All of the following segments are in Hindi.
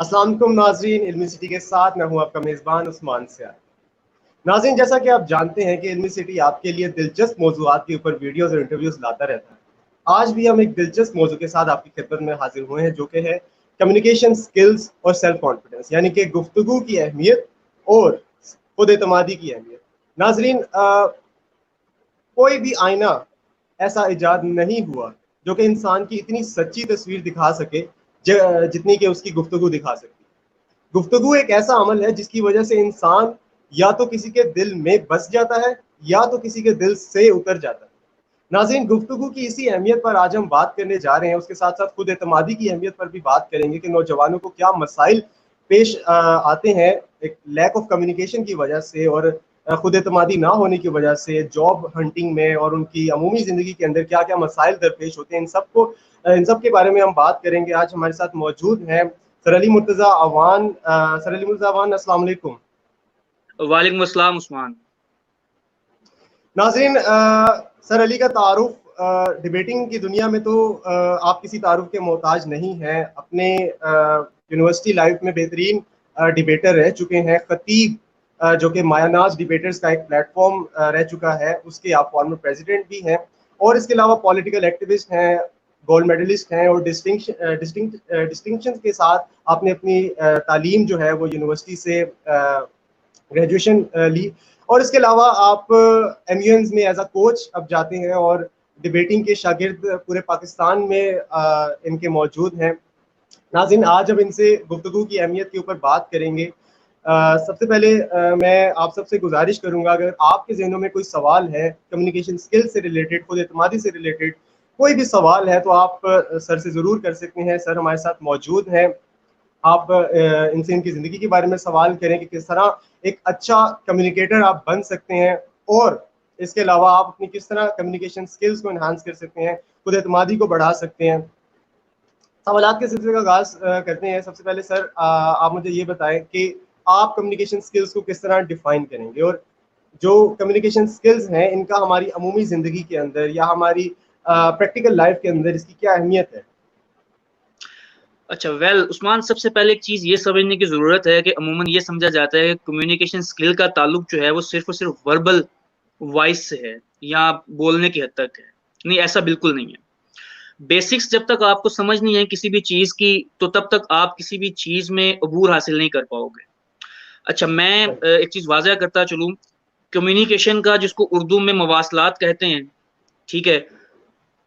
अस्सलाम वालेकुम नाज़रीन, इल्मी सिटी के साथ मैं हूं आपका मेज़बान उस्मान सियार। नाज़रीन, जैसा कि आप जानते हैं कि इल्मी सिटी आपके लिए दिलचस्प मौज़ूआत के ऊपर वीडियोज़ और इंटरव्यूज़ लाता रहता है। आज भी हम एक दिलचस्प मौजू के साथ आपकी खिदमत में हाजिर हुए हैं, जो कि है कम्युनिकेशन स्किल्स और सेल्फ कॉन्फिडेंस, यानी कि गुफ्तगू की अहमियत और खुद एतमादी की अहमियत। नाज़रीन, कोई भी आईना ऐसा इजाद नहीं हुआ जो कि इंसान की इतनी सच्ची तस्वीर दिखा सके जितनी कि उसकी गुफ्तगू दिखा सकती। गुफ्तगू एक ऐसा अमल है जिसकी वजह से इंसान या तो किसी के दिल में बस जाता है या तो किसी के दिल से उतर जाता है। नाज़रीन, गुफ्तगू की इसी अहमियत पर आज हम बात करने जा रहे हैं। उसके साथ साथ खुद एतमादी की अहमियत पर भी बात करेंगे कि नौजवानों को क्या मसाइल पेश आते हैं एक लैक ऑफ कम्युनिकेशन की वजह से और खुद एतमादी ना होने की वजह से जॉब हंटिंग में और उनकी अमूमी ज़िंदगी के अंदर क्या क्या मसाइल दरपेश होते हैं। इन सब के बारे में हम बात करेंगे। आज हमारे साथ मौजूद हैं सर अली मुर्तज़ा अवान। सर अली मुर्तज़ा अवान, अस्सलाम वालेकुम। वालेकुम अस्सलाम उस्मान। नाज़रीन, सर अली का तारुफ डिबेटिंग की दुनिया में तो आप किसी तारुफ के मोहताज नहीं हैं। अपने यूनिवर्सिटी लाइफ में बेहतरीन डिबेटर रह चुके हैं। खतीब, जो कि मायानाज डिबेटर्स का एक प्लेटफॉर्म रह चुका है, उसके आप फॉर्मर प्रेसिडेंट भी हैं और इसके अलावा पॉलिटिकल एक्टिविस्ट हैं, गोल्ड मेडलिस्ट हैं और डिस्टिंक्शन के साथ आपने अपनी तालीम जो है वो यूनिवर्सिटी से ग्रेजुएशन ली और इसके अलावा आप एमयूएन्स में एज अ कोच अब जाते हैं और डिबेटिंग के शागिर्द पूरे पाकिस्तान में इनके मौजूद हैं। नाज़रीन, आज अब इनसे गुफ्तगू की अहमियत के ऊपर बात करेंगे। सबसे पहले मैं आप सबसे गुजारिश करूंगा, अगर आपके जहनों में कोई सवाल है कम्युनिकेशन स्किल से रिलेटेड, खुद एतमादी से रिलेटेड कोई भी सवाल है तो आप सर से ज़रूर कर सकते हैं। सर हमारे साथ मौजूद हैं। आप इनसे इनकी ज़िंदगी के बारे में सवाल करें कि किस तरह एक अच्छा कम्युनिकेटर आप बन सकते हैं और इसके अलावा आप अपनी किस तरह कम्युनिकेशन स्किल्स को इन्हांस कर सकते हैं, खुद एतमादी को बढ़ा सकते हैं। सवालात के सिलसिले का आगाज करते हैं। सबसे पहले सर, आप मुझे ये बताएं कि आप कम्युनिकेशन स्किल्स को किस तरह डिफाइन करेंगे और जो कम्युनिकेशन स्किल्स हैं इनका हमारी अमूमी ज़िंदगी के अंदर या हमारी प्रैक्टिकल लाइफ के अंदर इसकी क्या अहमियत है। अच्छा, उस्मान, सबसे पहले एक चीज़ ये समझने की ज़रूरत है कि अमूमन ये समझा जाता है कि कम्युनिकेशन स्किल का ताल्लुक जो है वो सिर्फ और सिर्फ वर्बल वॉइस से है या बोलने की हद तक है। नहीं, ऐसा बिल्कुल नहीं है। बेसिक्स जब तक आपको समझ नहीं है किसी भी चीज़ की, तो तब तक आप किसी भी चीज़ में अबूर हासिल नहीं कर पाओगे। अच्छा, मैं एक चीज़ वाज़ह करता चलूँ। कम्युनिकेशन का, जिसको उर्दू में मवासलात कहते हैं, ठीक है,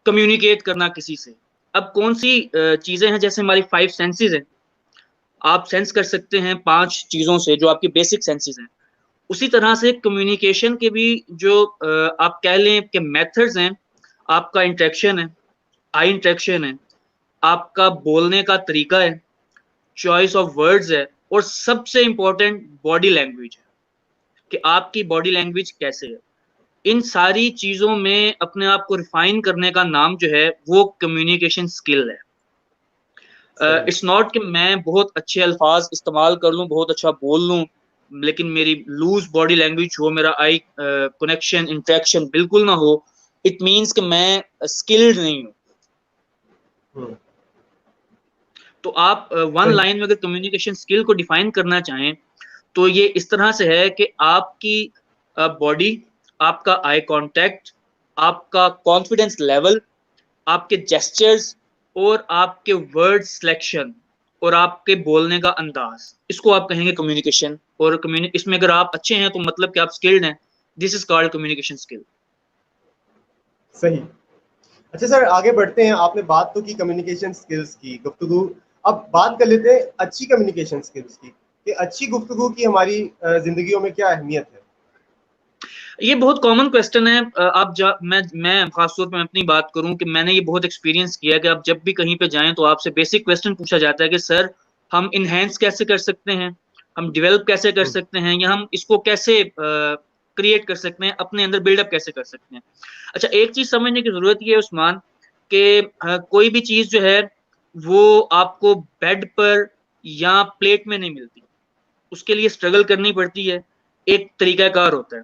कम्युनिकेट करना किसी से। अब कौन सी चीज़ें हैं, जैसे हमारी 5 सेंसेस हैं, आप सेंस कर सकते हैं 5 चीज़ों से जो आपकी बेसिक सेंसेस हैं। उसी तरह से कम्युनिकेशन के भी जो आप कह लें कि मेथड्स हैं, आपका इंटरेक्शन है, आई इंटरेक्शन है, आपका बोलने का तरीका है, चॉइस ऑफ वर्ड्स है और सबसे इंपॉर्टेंट बॉडी लैंग्वेज है कि आपकी बॉडी लैंग्वेज कैसे है। इन सारी चीज़ों में अपने आप को रिफाइन करने का नाम जो है वो कम्युनिकेशन स्किल है। इट्स नॉट कि मैं बहुत अच्छे अल्फाज इस्तेमाल कर लूँ, बहुत अच्छा बोल लूँ, लेकिन मेरी लूज बॉडी लैंग्वेज हो, मेरा आई कनेक्शन इंटरेक्शन बिल्कुल ना हो। इट मीन्स कि मैं स्किल्ड नहीं हूँ। तो आप वन लाइन में अगर कम्युनिकेशन स्किल को डिफाइन करना चाहें तो ये इस तरह से है कि आपकी बॉडी, आपका आई कांटेक्ट, आपका कॉन्फिडेंस लेवल, आपके जेस्चर्स और आपके वर्ड सिलेक्शन और आपके बोलने का अंदाज, इसको आप कहेंगे कम्युनिकेशन। और इसमें अगर आप अच्छे हैं तो मतलब कि आप स्किल्ड हैं। This is called communication skill. सही। अच्छा सर, आगे बढ़ते हैं। आपने बात तो की कम्युनिकेशन स्किल्स की, गुफ्तगू। अब बात कर लेते हैं अच्छी कम्युनिकेशन स्किल्स की कि अच्छी गुफ्तगू की हमारी जिंदगियों में क्या अहमियत है। ये बहुत कॉमन क्वेश्चन है। मैं खासतौर पर अपनी बात करूं कि मैंने ये बहुत एक्सपीरियंस किया है कि आप जब भी कहीं पे जाएं तो आपसे बेसिक क्वेश्चन पूछा जाता है कि सर, हम इनहेंस कैसे कर सकते हैं, हम डेवलप कैसे कर सकते हैं, या हम इसको कैसे क्रिएट कर सकते हैं, अपने अंदर बिल्डअप कैसे कर सकते हैं। अच्छा, एक चीज समझने की जरूरत ये है उस्मान कि कोई भी चीज जो है वो आपको बेड पर या प्लेट में नहीं मिलती, उसके लिए स्ट्रगल करनी पड़ती है। एक तरीकाकार होता है,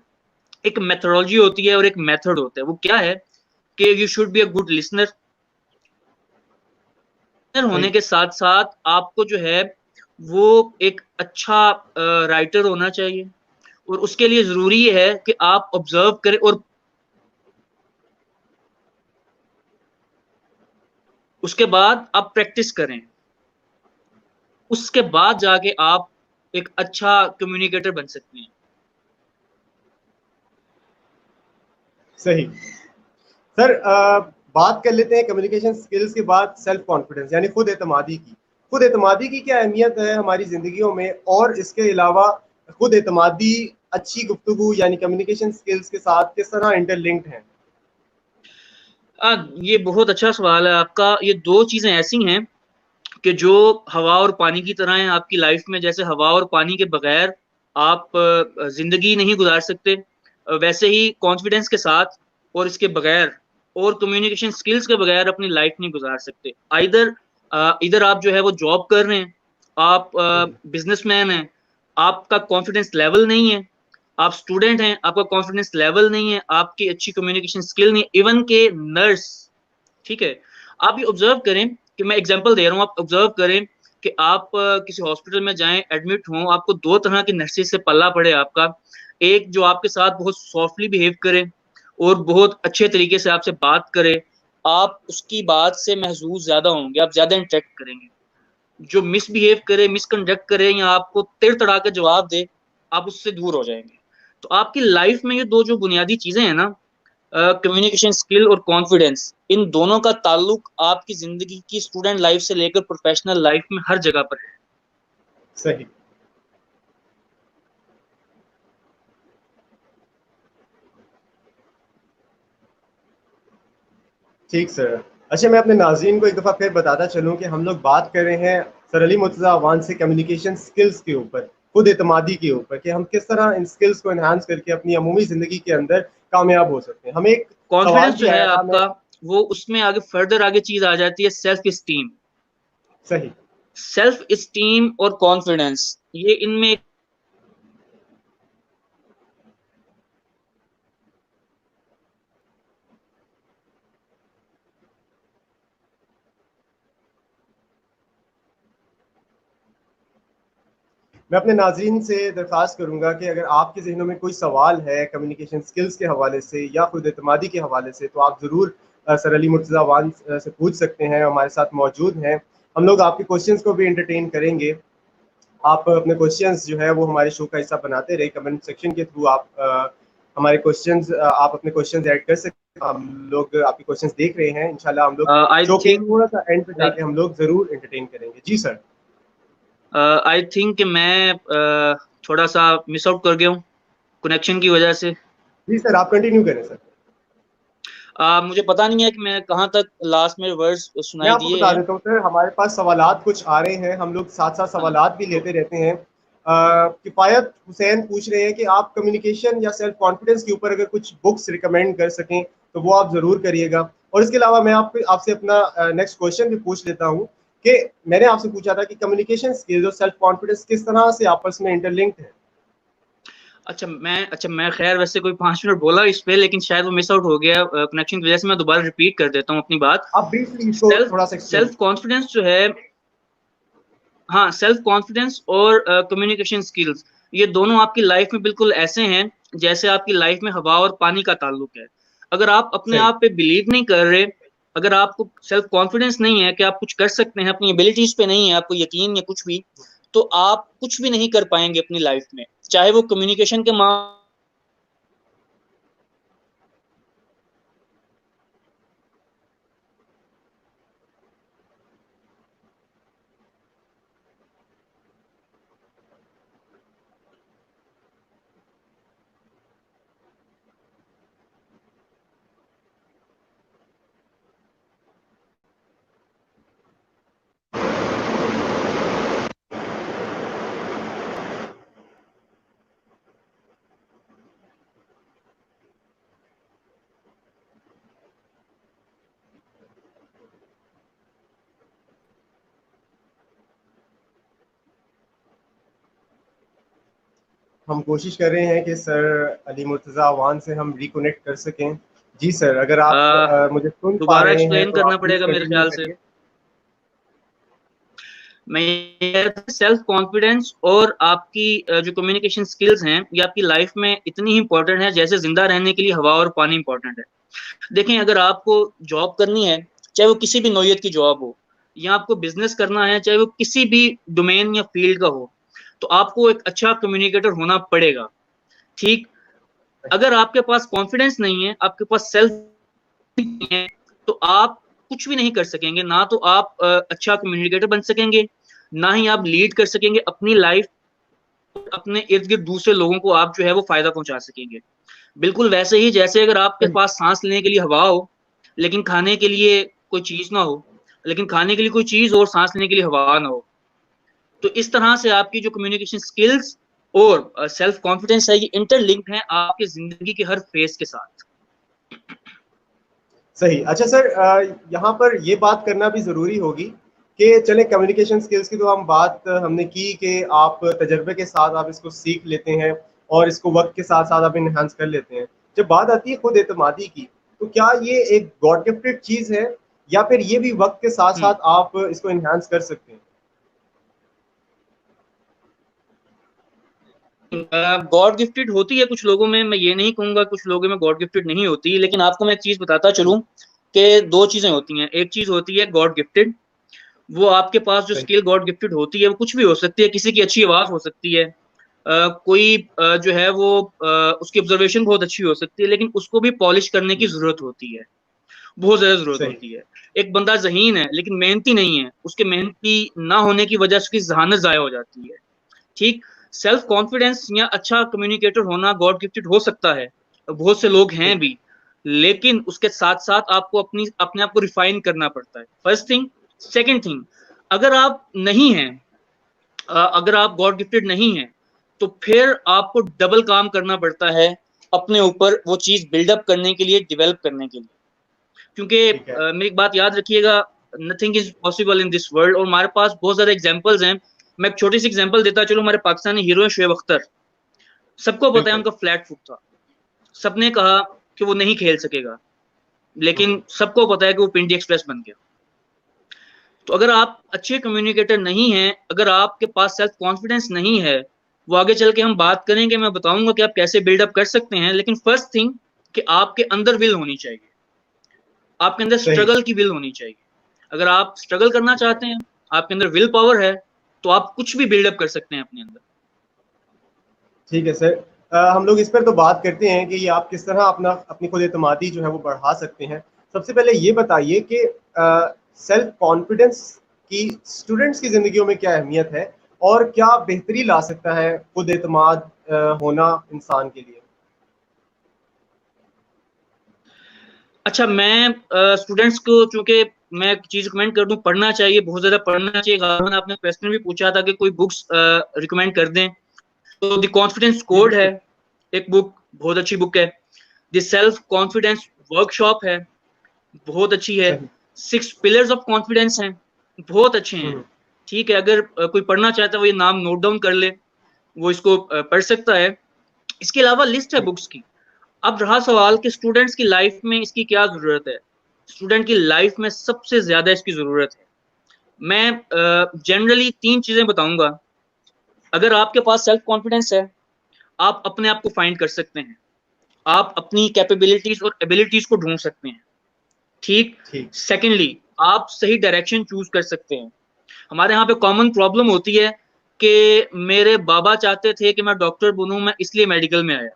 एक मेथोडोलॉजी होती है और एक मेथड होता है। वो क्या है कि you should be a good listener होने के साथ साथ आपको जो है वो एक अच्छा राइटर होना चाहिए, और उसके लिए ज़रूरी है कि आप ऑब्ज़र्व करें और उसके बाद आप प्रैक्टिस करें। उसके बाद जाके आप एक अच्छा कम्युनिकेटर बन सकते हैं। सही। सर बात कर लेते हैं कम्युनिकेशन स्किल्स के बाद सेल्फ कॉन्फिडेंस यानी खुद एतमादी की। खुद एतमादी की क्या अहमियत है हमारी ज़िंदगियों में, और इसके अलावा खुद एतमादी अच्छी गुफ्तगू यानी कम्युनिकेशन स्किल्स के साथ किस तरह इंटरलिंक्ड हैं? ये बहुत अच्छा सवाल है आपका। ये 2 चीज़ें ऐसी हैं कि जो हवा और पानी की तरह हैं आपकी लाइफ में। जैसे हवा और पानी के बगैर आप ज़िंदगी नहीं गुजार सकते, वैसे ही कॉन्फिडेंस के साथ और इसके बगैर और कम्युनिकेशन स्किल्स के बगैर अपनी लाइफ नहीं गुजार सकते। इधर आप जो है वो जॉब कर रहे हैं, आप बिजनेसमैन हैं, आपका कॉन्फिडेंस लेवल नहीं है, आप स्टूडेंट हैं, आपका कॉन्फिडेंस लेवल नहीं है, आपकी अच्छी कम्युनिकेशन स्किल नहीं है, इवन के नर्स, ठीक है। आप ये ऑब्जर्व करें कि मैं एग्जांपल दे रहा हूँ, आप ऑब्जर्व करें कि आप किसी हॉस्पिटल में जाएं, एडमिट हों, आपको 2 तरह की नर्सेज से पल्ला पड़े आपका। एक जो आपके साथ बहुत सॉफ्टली बिहेव करे और बहुत अच्छे तरीके से आपसे बात करे, आप उसकी बात से महसूस ज़्यादा होंगे, आप ज़्यादा इंटरेक्ट करेंगे। जो मिसबिहेव करे, मिसकंडक्ट करे या आपको तिड़-तड़ा के जवाब दे, आप उससे दूर हो जाएँगे। तो आपकी लाइफ में ये 2 जो बुनियादी चीज़ें हैं ना, कम्युनिकेशन स्किल और कॉन्फिडेंस, इन दोनों का ताल्लुक आपकी ज़िंदगी की स्टूडेंट लाइफ से लेकर प्रोफेशनल लाइफ में हर जगह पर है। सही। ठीक सर। अच्छा, मैं अपने नाज़रीन को एक दफ़ा फिर बताता चलूँ कि हम लोग बात कर रहे हैं सर अली मुर्तज़ा अवान से कम्युनिकेशन स्किल्स के ऊपर, खुद एतमादी के ऊपर, कि हम किस तरह इन स्किल्स को एनहांस करके अपनी अमूमी ज़िंदगी के अंदर कामयाब हो सकते हैं। हमें एक सवाल कॉन्फिडेंस भी जो है आया था, मैं आपका, वो उसमें आगे फर्दर आगे चीज़ आ जाती है सेल्फ एस्टीम। सही। सेल्फ एस्टीम और कॉन्फिडेंस, ये इनमें मैं अपने नाज़रीन से दरख्वास्त करूँगा कि अगर आपके ज़हनों में कोई सवाल है कम्युनिकेशन स्किल्स के हवाले से या खुद एतमादी के हवाले से, तो आप ज़रूर सर अली मुर्तज़ा अवान से पूछ सकते हैं, हमारे साथ मौजूद हैं। हम लोग आपके क्वेश्चंस को भी एंटरटेन करेंगे। आप अपने क्वेश्चंस जो है वो हमारे शो का हिस्सा बनाते रहे, कमेंट सेक्शन के थ्रू आप हमारे क्वेश्चंस आप अपने क्वेश्चंस ऐड कर सकते हैं। हम लोग आपके क्वेश्चंस देख रहे हैं, इंशाल्लाह हम लोग आई शो के थिंक थोड़ा सा एंड पे लाइक जाके हम लोग ज़रूर एंटरटेन करेंगे। जी सर। आई थिंक कि मैं थोड़ा-सा मिस आउट कर गया हूँ कनेक्शन की वजह से। जी सर, आप कंटिन्यू करें सर। मुझे पता नहीं है कि मैं कहाँ तक लास्ट में वर्ड्स मैं सुनाई आपको दिए बता हैं। देता हूँ सर, हमारे पास सवालात कुछ आ रहे हैं, हम लोग साथ-साथ हाँ, सवालात भी तो लेते रहते हैं। किफ़ायत हुसैन पूछ रहे हैं कि आप कम्युनिकेशन या सेल्फ कॉन्फिडेंस के ऊपर अगर कुछ बुक्स रिकमेंड कर सकें, तो वो आप ज़रूर करिएगा। और इसके अलावा मैं आप आपसे अपना नेक्स्ट क्वेश्चन भी पूछ लेता हूँ कि मैंने आपसे पूछा था कि कम्युनिकेशन स्किल्स और सेल्फ कॉन्फिडेंस किस तरह से आपस में इंटरलिंक्ड है? मैं ख़ैर वैसे कोई 5 मिनट बोला इस पे, लेकिन शायद वो मिस आउट हो गया कनेक्शन की वजह से। मैं दोबारा रिपीट कर देता हूँ अपनी बात। आप ब्रीफली इसको सेल्फ थोड़ा-सा एक्सप्लेन। सेल्फ कॉन्फिडेंस जो है, हाँ, सेल्फ कॉन्फिडेंस और कम्युनिकेशन स्किल्स, ये दोनों आपकी लाइफ में बिल्कुल ऐसे हैं जैसे आपकी लाइफ में हवा और पानी का ताल्लुक है। अगर आप अपने सही। आप पे बिलीव नहीं कर रहे, अगर आपको सेल्फ कॉन्फिडेंस नहीं है कि आप कुछ कर सकते हैं, अपनी एबिलिटीज पे नहीं है आपको यकीन या कुछ भी, तो आप कुछ भी नहीं कर पाएंगे अपनी लाइफ में, चाहे वो कम्युनिकेशन के हम कोशिश कर रहे हैं कि सर अली मुर्तज़ा अवान से हम रिकनेक्ट कर सकें। जी सर, अगर आप मुझे सुन पा दोबारा रहे हैं एक्सप्लेन तो करना आप प्लीज़ पड़ेगा मेरे कंटिन्यू ख्याल से। करिए। मैं सेल्फ कॉन्फिडेंस और आपकी जो कम्युनिकेशन स्किल्स हैं ये आपकी लाइफ में इतनी ही इंपॉर्टेंट है जैसे जिंदा रहने के लिए हवा और पानी इंपॉर्टेंट है। देखें, अगर आपको जॉब करनी है, चाहे वो किसी भी नौयत की जॉब हो, या आपको बिजनेस करना है, चाहे वो किसी भी डोमेन या फील्ड का हो, तो आपको एक अच्छा कम्युनिकेटर होना पड़ेगा। ठीक, अगर आपके पास कॉन्फिडेंस नहीं है, आपके पास सेल्फ नहीं है, तो आप कुछ भी नहीं कर सकेंगे। ना तो आप अच्छा कम्युनिकेटर बन सकेंगे, ना ही आप लीड कर सकेंगे अपनी लाइफ, अपने इर्द गिर्द दूसरे लोगों को आप जो है वो फायदा पहुंचा सकेंगे। बिल्कुल वैसे ही जैसे अगर आपके पास सांस लेने के लिए हवा हो लेकिन खाने के लिए कोई चीज ना हो, लेकिन खाने के लिए कोई चीज और सांस लेने के लिए हवा ना हो, तो इस तरह से आपकी जो कम्युनिकेशन स्किल्स और सेल्फ कॉन्फिडेंस है ये इंटरलिंक्ड है आपकी जिंदगी के हर फेज के साथ। सही। अच्छा सर, यहाँ पर ये बात करना भी ज़रूरी होगी कि चले कम्युनिकेशन स्किल्स की तो हम बात हमने की कि आप तजर्बे के साथ आप इसको सीख लेते हैं और इसको वक्त के साथ साथ आप इन्हांस कर लेते हैं। जब बात आती है खुद एतमादी की, तो क्या ये एक गॉड गिफ्टेड चीज़ है या फिर ये भी वक्त के साथ साथ आप इसको इन्हांस कर सकते हैं? गॉड गिफ्टेड होती है कुछ लोगों में, मैं ये नहीं कहूंगा कुछ लोगों में गॉड गिफ्टेड नहीं होती, लेकिन आपको मैं एक चीज बताता चलूं कि दो चीजें होती हैं। एक चीज होती है गॉड गिफ्टेड, वो आपके पास जो स्किल गॉड गिफ्टेड होती है वो कुछ भी हो सकती है, किसी की अच्छी आवाज हो सकती है, कोई जो है वो उसकी ऑब्जर्वेशन बहुत अच्छी हो सकती है, लेकिन उसको भी पॉलिश करने की जरूरत होती है, बहुत ज्यादा जरूरत होती है। एक बंदा ज़हीन है लेकिन मेहनती नहीं है, उसके मेहनती ना होने की वजह से उसकी जहानत जाया हो जाती है। ठीक, सेल्फ कॉन्फिडेंस या अच्छा कम्युनिकेटर होना गॉड गिफ्टेड हो सकता है, बहुत से लोग हैं भी, लेकिन उसके साथ साथ आपको अपने आप को रिफाइन करना पड़ता है, फर्स्ट थिंग। सेकंड थिंग, अगर आप नहीं हैं, अगर आप गॉड गिफ्टेड नहीं हैं, तो फिर आपको डबल काम करना पड़ता है अपने ऊपर वो चीज बिल्डअप करने के लिए, डेवलप करने के लिए। क्योंकि मेरी एक बात याद रखिएगा, nothing is possible in this world, और हमारे पास बहुत सारे एग्जांपल्स हैं। मैं एक छोटी सी एग्जांपल देता चलो, हमारे पाकिस्तानी हीरो है शोएब अख्तर, सबको पता है उनका फ्लैट फुट था, सबने कहा कि वो नहीं खेल सकेगा, लेकिन सबको पता है कि वो पिंडी एक्सप्रेस बन गया। तो अगर आप अच्छे कम्युनिकेटर नहीं हैं, अगर आपके पास सेल्फ कॉन्फिडेंस नहीं है, वो आगे चल के हम बात करेंगे, मैं बताऊंगा कि आप कैसे बिल्डअप कर सकते हैं, लेकिन फर्स्ट थिंग कि आपके अंदर विल होनी चाहिए, आपके अंदर स्ट्रगल की विल होनी चाहिए। अगर आप स्ट्रगल करना चाहते हैं, आपके अंदर विल पावर है, तो आप कुछ भी बिल्डअप कर सकते हैं अपने अंदर। ठीक है सर। हम लोग इस पर तो बात करते हैं कि ये आप किस तरह अपनी खुद एतमादी जो है वो बढ़ा सकते हैं। सबसे पहले ये बताइए कि सेल्फ कॉन्फिडेंस की स्टूडेंट्स की ज़िंदगियों में क्या अहमियत है और क्या बेहतरी ला सकता है खुद एतमाद होना इंसान के लिए? अच्छा, मैं स्टूडेंट्स को, चूंकि मैं एक चीज रिकमेंड कर दूं, पढ़ना चाहिए, बहुत ज्यादा पढ़ना चाहिए। गालिबन आपने क्वेश्चन भी पूछा था कि कोई बुक्स रिकमेंड कर दें, तो द कॉन्फिडेंस कोड है एक बुक, बहुत अच्छी बुक है। द सेल्फ कॉन्फिडेंस वर्कशॉप है, बहुत अच्छी है। 6 पिलर्स ऑफ कॉन्फिडेंस हैं, बहुत अच्छे हैं। ठीक है, अगर कोई पढ़ना चाहता है वो ये नाम नोट डाउन कर ले, वो इसको पढ़ सकता है। इसके अलावा लिस्ट है बुक्स की। अब रहा सवाल कि स्टूडेंट्स की लाइफ में इसकी क्या जरूरत है। स्टूडेंट की लाइफ में सबसे ज्यादा इसकी जरूरत है। मैं जनरली 3 चीजें बताऊंगा। अगर आपके पास सेल्फ कॉन्फिडेंस है, आप अपने आप को फाइंड कर सकते हैं, आप अपनी कैपेबिलिटीज और एबिलिटीज को ढूंढ सकते हैं। ठीक। सेकेंडली, आप सही डायरेक्शन चूज कर सकते हैं। हमारे यहाँ पे कॉमन प्रॉब्लम होती है कि मेरे बाबा चाहते थे कि मैं डॉक्टर बनूं, मैं इसलिए मेडिकल में आया।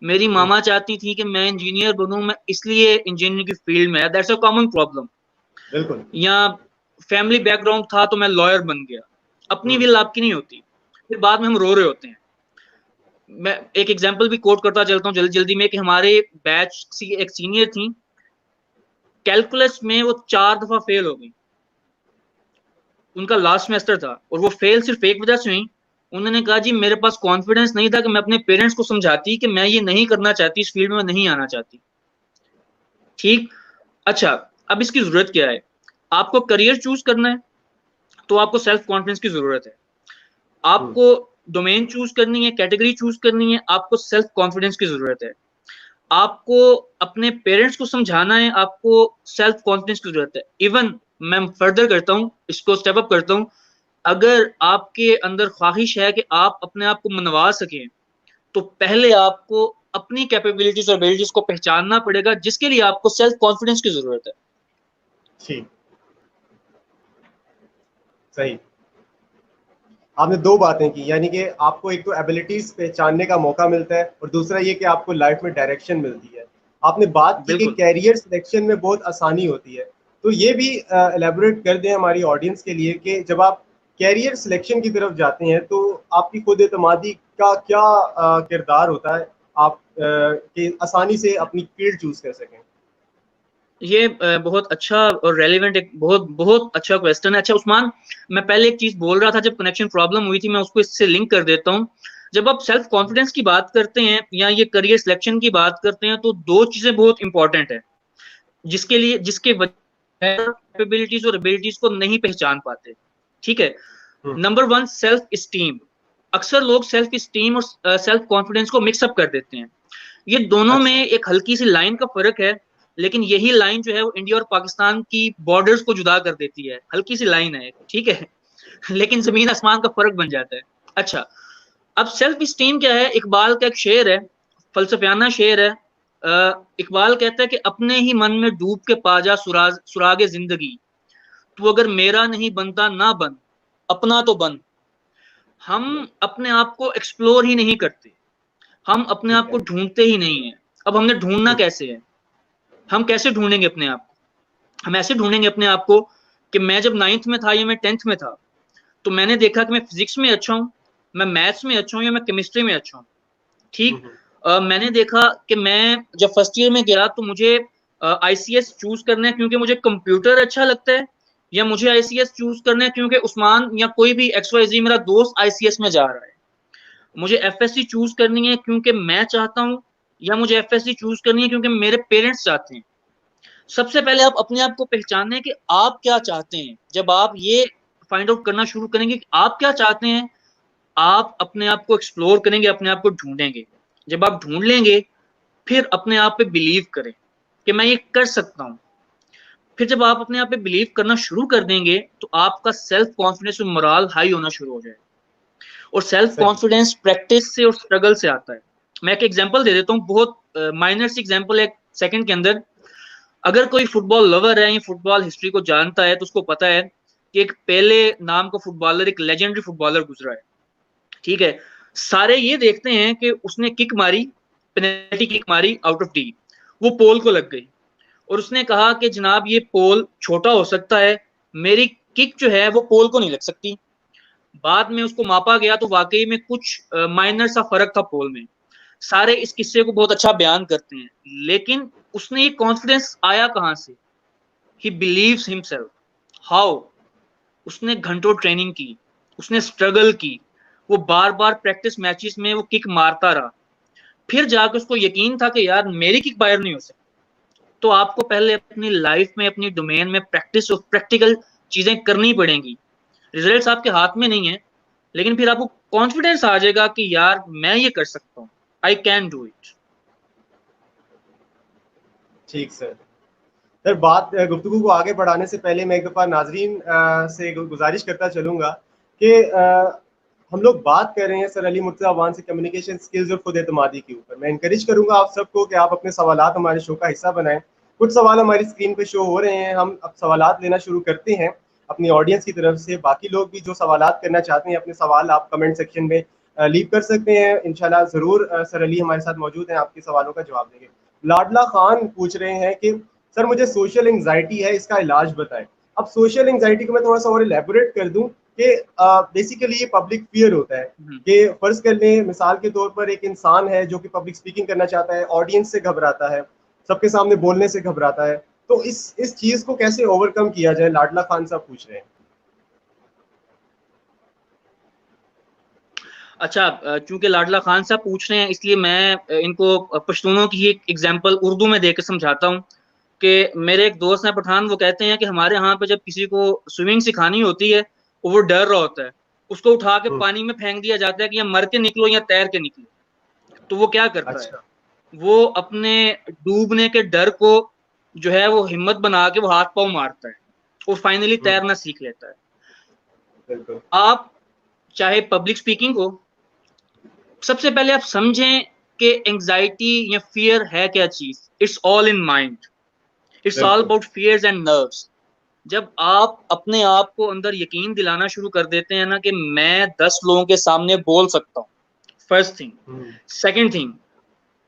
मेरी मामा चाहती थी कि मैं इंजीनियर बनूं, मैं इसलिए इंजीनियरिंग की फील्ड में आया। That's a common problem. बिल्कुल। या फैमिली बैकग्राउंड था तो मैं लॉयर बन गया। अपनी विल आपकी नहीं होती, फिर बाद में हम रो रहे होते हैं। मैं एक एग्जांपल भी कोट करता चलता हूँ जल्दी जल्दी में, कि हमारे बैच की एक सीनियर थी, कैलकुलस में वो 4 दफा फेल हो गई। उनका लास्ट सेमेस्टर था और वो फेल सिर्फ एक वजह से हुई, उन्होंने कहा जी मेरे पास कॉन्फिडेंस नहीं था कि मैं अपने पेरेंट्स को समझाती कि मैं ये नहीं करना चाहती, इस फील्ड में नहीं आना चाहती। ठीक। अच्छा, अब इसकी जरूरत क्या है? आपको करियर चूज करना है तो आपको सेल्फ कॉन्फिडेंस की जरूरत है। आपको डोमेन चूज करनी है, कैटेगरी चूज करनी है, आपको सेल्फ कॉन्फिडेंस की जरूरत है। आपको अपने पेरेंट्स को समझाना है, आपको सेल्फ कॉन्फिडेंस की जरूरत है। इवन मैं फर्दर करता हूं, इसको स्टेप अप करता हूं, अगर आपके अंदर ख्वाहिश है कि आप अपने आप को मनवा सकें, तो पहले आपको अपनी कैपेबिलिटीज और एबिलिटीज को पहचानना पड़ेगा, जिसके लिए आपको सेल्फ कॉन्फिडेंस की जरूरत है। ठीक, सही। आपने दो बातें की, यानी कि आपको एक तो एबिलिटीज पहचानने का मौका मिलता है और दूसरा ये कि आपको लाइफ में डायरेक्शन मिलती है। आपने बात की कि बिल्कुल। कैरियर सिलेक्शन में बहुत आसानी होती है, तो ये भी एलेबोरेट कर दें हमारी ऑडियंस के लिए कि जब आप कैरियर सिलेक्शन की तरफ जाते हैं तो आपकी खुद एतमादी का क्या किरदार होता है, आप कि आसानी से अपनी फील्ड चूज कर सकें। ये बहुत अच्छा और रेलिवेंट एक बहुत बहुत अच्छा क्वेश्चन है। अच्छा उस्मान, मैं पहले एक चीज बोल रहा था, जब कनेक्शन प्रॉब्लम हुई थी, मैं उसको इससे लिंक कर देता हूँ। जब आप सेल्फ कॉन्फिडेंस की बात करते हैं या ये करियर सिलेक्शन की बात करते हैं, तो दो चीजें बहुत इंपॉर्टेंट है, जिसके कैपेबिलिटीज और एबिलिटीज को नहीं पहचान पाते। ठीक है। Number one, self esteem. अक्सर लोग सेल्फ स्टीम और सेल्फ कॉन्फिडेंस को मिक्सअप कर देते हैं। ये दोनों में अच्छा। एक हल्की सी लाइन का फर्क है, लेकिन यही लाइन जो है वो इंडिया और पाकिस्तान की बॉर्डर्स को जुदा कर देती है। हल्की सी लाइन है, ठीक है, लेकिन जमीन आसमान का फर्क बन जाता है। अच्छा, अब सेल्फ स्टीम क्या है? इकबाल का एक शेर है, फलसफियाना शेर है। इकबाल कहता है कि अपने ही मन में डूब के पा जा सुरागे जिंदगी, तू अगर मेरा नहीं बनता ना बन, अपना तो बन। हम अपने आप को एक्सप्लोर ही नहीं करते, हम अपने ठीक आप को है। ढूंढते ही नहीं है। अब हमने ढूंढना कैसे है? हम कैसे ढूंढेंगे अपने आप को? हम ऐसे ढूंढेंगे अपने आप को कि मैं जब 9th में था या मैं 10th में था, तो मैंने देखा कि मैं फिजिक्स में अच्छा हूँ, मैं मैथ्स में अच्छा हूँ, या मैं केमिस्ट्री में अच्छा हूँ। ठीक। मैंने देखा कि मैं जब फर्स्ट ईयर में गया तो मुझे आईसीएस चूज करना है क्योंकि मुझे कंप्यूटर अच्छा लगता है, या मुझे आईसीएस चूज करना है क्योंकि उस्मान या कोई भी XYZ मेरा दोस्त आईसीएस में जा रहा है। मुझे एफएससी चूज करनी है क्योंकि मैं चाहता हूँ, या मुझे एफएससी चूज करनी है क्योंकि मेरे पेरेंट्स चाहते हैं। सबसे पहले आप अपने आप को पहचानें कि आप क्या चाहते हैं। जब आप ये फाइंड आउट करना शुरू करेंगे कि आप क्या चाहते हैं, आप अपने आप को एक्सप्लोर करेंगे, अपने आप को ढूंढेंगे। जब आप ढूंढ लेंगे, फिर अपने आप पे बिलीव करें कि मैं ये कर सकता हूँ। फिर जब आप अपने आप पे बिलीव करना शुरू कर देंगे, तो आपका सेल्फ कॉन्फिडेंस और मोरल हाई होना शुरू हो जाएगा। और सेल्फ सही। कॉन्फिडेंस प्रैक्टिस से और स्ट्रगल से आता है। मैं एक एग्जांपल दे देता हूँ, बहुत माइनर सी एग्जांपल, एक सेकंड के अंदर। अगर कोई फुटबॉल लवर है या फुटबॉल हिस्ट्री को जानता है, तो उसको पता है कि एक पेले नाम का फुटबॉलर, एक लेजेंडरी फुटबॉलर गुजरा है। ठीक है। सारे ये देखते हैं कि उसने किक मारी, पेनल्टी किक मारी आउट ऑफ डी, वो पोल को लग गई, और उसने कहा कि जनाब ये पोल छोटा हो सकता है, मेरी किक जो है वो पोल को नहीं लग सकती। बाद में उसको मापा गया तो वाकई में कुछ माइनर सा फर्क था पोल में। सारे इस किस्से को बहुत अच्छा बयान करते हैं, लेकिन उसने ये कॉन्फिडेंस आया कहां से? He believes himself. हाउ? उसने घंटों ट्रेनिंग की, उसने स्ट्रगल की, वो बार बार प्रैक्टिस मैचेस में वो किक मारता रहा, फिर जाकर उसको यकीन था कि यार मेरी किक बाहर नहीं हो सकती। तो आपको पहले अपनी लाइफ में, अपनी डोमेन में प्रैक्टिस और प्रैक्टिकल चीजें करनी पड़ेंगी। रिजल्ट्स आपके हाथ में नहीं है, लेकिन फिर आपको कॉन्फिडेंस आ जाएगा कि यार मैं ये कर सकता हूँ, आई कैन डू इट। ठीक सर। सर, बात गुफ्तगू को आगे बढ़ाने से पहले मैं एक दफ़ा नाजरीन से गुजारिश करता चलूँगा कि हम लोग बात कर रहे हैं सर अली मुर्तज़ा अवान से कम्युनिकेशन स्किल्स और खुद एतमादी के ऊपर। मैं इंकरेज करूँगा आप सबको कि आप अपने सवालात हमारे शो का हिस्सा बनाएं। कुछ सवाल हमारी स्क्रीन पे शो हो रहे हैं, हम अब सवालात लेना शुरू करते हैं अपनी ऑडियंस की तरफ से। बाकी लोग भी जो सवालात करना चाहते हैं, अपने सवाल आप कमेंट सेक्शन में लीव कर सकते हैं। इंशाल्लाह ज़रूर सर अली हमारे साथ मौजूद हैं, आपके सवालों का जवाब देंगे। लाडला खान पूछ रहे हैं कि सर मुझे सोशल एंग्जाइटी है, इसका इलाज बताएं। अब सोशल एंग्जाइटी को मैं थोड़ा सा और एलेबोरेट कर दूं कि बेसिकली ये पब्लिक फियर होता है कि फर्ज कर लें मिसाल के तौर पर एक इंसान है जो कि पब्लिक स्पीकिंग करना चाहता है, ऑडियंस से घबराता है, सबके सामने बोलने से घबराता है, तो इस चीज को कैसे ओवरकम किया जाए, लाडला खान साहब पूछ रहे हैं। अच्छा, चूंकि लाडला खान साहब पूछ रहे हैं, इसलिए मैं इनको पश्तूनों की एक एग्जाम्पल उर्दू में देकर समझाता हूँ। कि मेरे एक दोस्त हैं पठान, वो कहते हैं कि हमारे यहाँ पे जब किसी को स्विमिंग सिखानी होती है, वो डर रहा होता है, उसको उठा के पानी में फेंक दिया जाता है कि या मर के निकलो या तैर के निकलो। तो वो क्या करता है? अच्छा। वो अपने डूबने के डर को जो है वो हिम्मत बना के वो हाथ पांव मारता है, और फाइनली तैरना सीख लेता है। बिल्कुल। आप चाहे पब्लिक स्पीकिंग हो, सबसे पहले आप समझें कि एंजाइटी या फियर है क्या चीज। It's all in mind, it's all बिल्कुल। About fears and nerves. जब आप अपने आप को अंदर यकीन दिलाना शुरू कर देते हैं ना कि मैं 10 लोगों के सामने बोल सकता हूँ, फर्स्ट थिंग। सेकंड थिंग,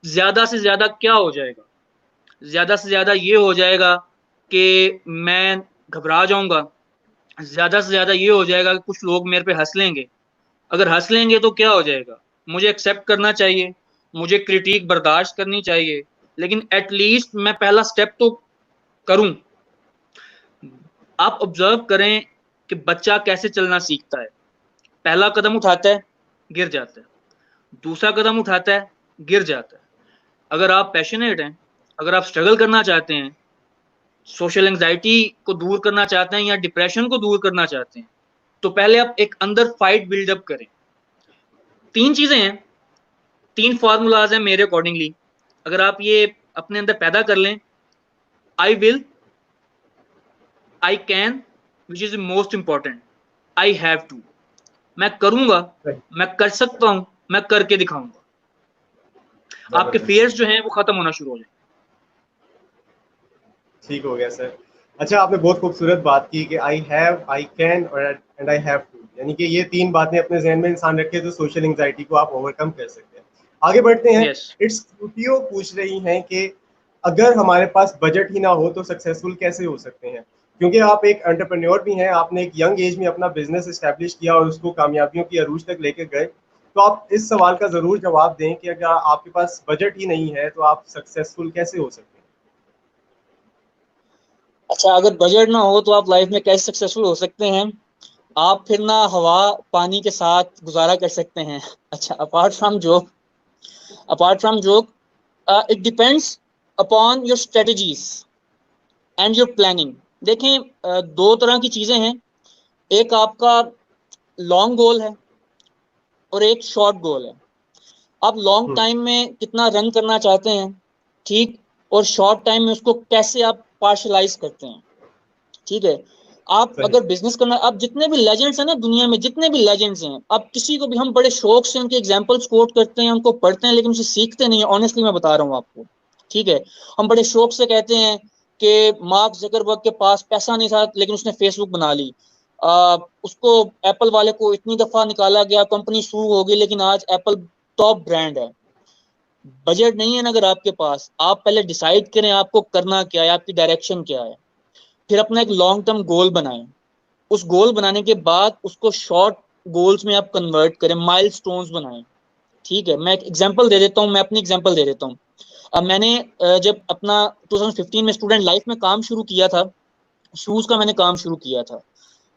ज्यादा से ज्यादा क्या हो जाएगा, ज्यादा से ज्यादा ये हो जाएगा कि मैं घबरा जाऊंगा, ज्यादा से ज्यादा ये हो जाएगा कि कुछ लोग मेरे पे हंस लेंगे। अगर हंस लेंगे तो क्या हो जाएगा, मुझे एक्सेप्ट करना चाहिए, मुझे क्रिटिक बर्दाश्त करनी चाहिए, लेकिन एटलीस्ट मैं पहला स्टेप तो करूं। आप ऑब्जर्व करें कि बच्चा कैसे चलना सीखता है। पहला कदम उठाता है, गिर जाता है, दूसरा कदम उठाता है, गिर जाता है। अगर आप पैशनेट हैं, अगर आप स्ट्रगल करना चाहते हैं, सोशल एंजाइटी को दूर करना चाहते हैं या डिप्रेशन को दूर करना चाहते हैं, तो पहले आप एक अंदर फाइट बिल्डअप करें। 3 चीजें हैं, 3 फार्मूलाज हैं मेरे अकॉर्डिंगली। अगर आप ये अपने अंदर पैदा कर लें, I will, I can, which is most important, I have to. मैं करूंगा, सही। मैं कर सकता हूं, मैं करके दिखाऊंगा। आपके जबरदस्त। फियर्स जो हैं वो खत्म होना शुरू हो जाए। ठीक हो गया सर। अच्छा, आपने बहुत खूबसूरत बात की कि आई हैव, आई कैन और एंड आई हैव टू, यानी कि ये 3 बातें अपने जहन में इंसान रखे तो सोशल एंजाइटी को आप ओवरकम कर सकते हैं। आगे बढ़ते हैं। यस। इट्स क्यूटीओ पूछ रही हैं कि अगर हमारे पास बजट ही ना हो तो सक्सेसफुल कैसे हो सकते हैं? क्योंकि आप एक एंटरप्रेन्योर भी हैं, आपने एक यंग एज में अपना बिजनेस एस्टेब्लिश किया और उसको कामयाबियों की अरूज तक लेके गए। तो आप इस सवाल का ज़रूर जवाब दें कि अगर आपके पास बजट ही नहीं है तो आप सक्सेसफुल कैसे हो सकते हैं? अच्छा, अगर बजट ना हो तो आप लाइफ में कैसे सक्सेसफुल हो सकते हैं? आप फिर ना हवा पानी के साथ गुजारा कर सकते हैं। अच्छा, apart from joke, it depends upon your strategies and your planning. देखें, दो तरह की चीजें हैं। एक आपका लॉन्ग गोल है और एक शॉर्ट गोल है। आप लॉन्ग हम्म। टाइम में कितना रन करना चाहते हैं, ठीक, और शॉर्ट टाइम में उसको कैसे आप पार्शलाइज करते हैं, ठीक है। आप सही। अगर बिजनेस करना, आप जितने भी लेजेंड्स हैं ना दुनिया में, जितने भी लेजेंड्स हैं, आप किसी को भी, हम बड़े शौक से उनके एग्जांपल्स कोट करते हैं, उनको पढ़ते हैं, लेकिन उसे सीखते नहीं है। ऑनेस्टली मैं बता रहा हूँ आपको, ठीक है। हम बड़े शौक से कहते हैं कि मार्क जकरबर्ग के पास पैसा नहीं था लेकिन उसने फेसबुक बना ली। उसको, एप्पल वाले को इतनी दफा निकाला गया, कंपनी शुरू हो गई, लेकिन आज एप्पल टॉप ब्रांड है। बजट नहीं है ना अगर आपके पास, आप पहले डिसाइड करें आपको करना क्या है, आपकी डायरेक्शन क्या है, फिर अपना एक लॉन्ग टर्म गोल बनाएं। उस गोल बनाने के बाद उसको शॉर्ट गोल्स में आप कन्वर्ट करें, माइलस्टोन्स बनाएं, ठीक है। मैं एक एग्जांपल दे देता हूं, मैं अपनी एग्जांपल दे देता हूं। अब मैंने जब अपना 2015 में स्टूडेंट लाइफ में काम शुरू किया था, शूज का मैंने काम शुरू किया था,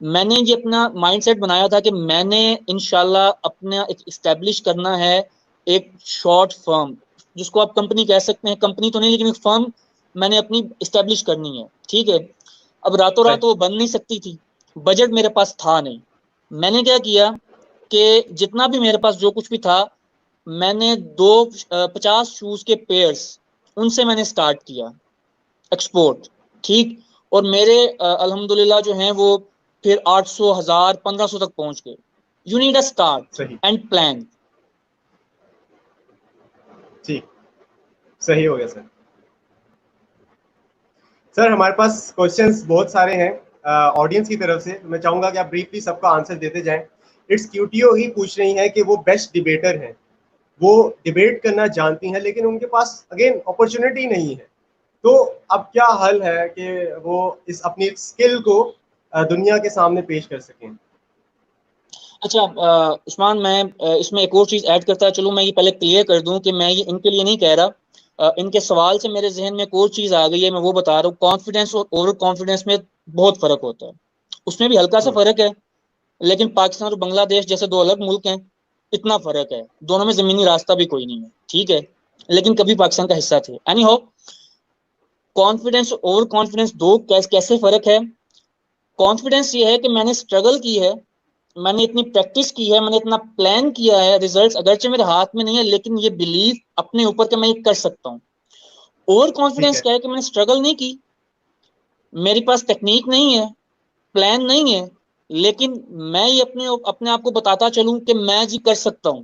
मैंने ये अपना माइंडसेट बनाया था कि मैंने इंशाल्लाह अपना एक इस्टेब्लिश करना है, एक शॉर्ट फर्म, जिसको आप कंपनी कह सकते हैं, कंपनी तो नहीं लेकिन एक फर्म मैंने अपनी इस्टेब्लिश करनी है, ठीक है। अब रातों सही। रात वो बन नहीं सकती थी, बजट मेरे पास था नहीं। मैंने क्या किया कि जितना भी मेरे पास जो कुछ भी था, मैंने 50 शूज के पेयर्स, उनसे मैंने स्टार्ट किया एक्सपोर्ट, ठीक। और मेरे अल्हम्दुलिल्लाह जो हैं वो फिर 800, 1000, 1500 तक पहुंच गए। यू नीड अ स्टार्ट सही। And plan. ठीक। सही हो गया सर। सर, हमारे पास क्वेश्चंस बहुत सारे हैं ऑडियंस की तरफ से। मैं चाहूंगा कि आप ब्रीफली सबका आंसर देते जाएं। इट्स क्यूटीओ ही पूछ रही हैं कि वो बेस्ट डिबेटर हैं, वो डिबेट करना जानती हैं लेकिन उनके पास अगेन अपॉर्चुनिटी नहीं है। तो अब क्या हल है कि वो इस अपनी स्किल को दुनिया के सामने पेश कर सकें? अच्छा, उस्मान, मैं इसमें एक और चीज ऐड करता है, चलो मैं ये पहले क्लियर कर दूं कि मैं ये इनके लिए नहीं कह रहा। इनके सवाल से मेरे जहन में एक और चीज आ गई है, मैं वो बता रहा हूँ। कॉन्फिडेंस और ओवर कॉन्फिडेंस में बहुत फर्क होता है, उसमें भी हल्का सा फर्क है, लेकिन पाकिस्तान और बांग्लादेश जैसे दो अलग मुल्क हैं, इतना फर्क है, दोनों में जमीनी रास्ता भी कोई नहीं है, ठीक है, लेकिन कभी पाकिस्तान का हिस्सा थे। एनी हो, कॉन्फिडेंस ओवर कॉन्फिडेंस दो कैसे फर्क है? कॉन्फिडेंस ये है कि मैंने स्ट्रगल की है, मैंने इतनी प्रैक्टिस की है, मैंने इतना प्लान किया है, रिजल्ट्स अगरचे मेरे हाथ में नहीं है, लेकिन ये बिलीव अपने ऊपर कि मैं ये कर सकता हूँ। ओवर ठीक कॉन्फिडेंस है। क्या है कि मैंने स्ट्रगल नहीं की, मेरे पास टेक्निक नहीं है, प्लान नहीं है, लेकिन मैं ये अपने आप को बताता चलूं कि मैं जी कर सकता हूं,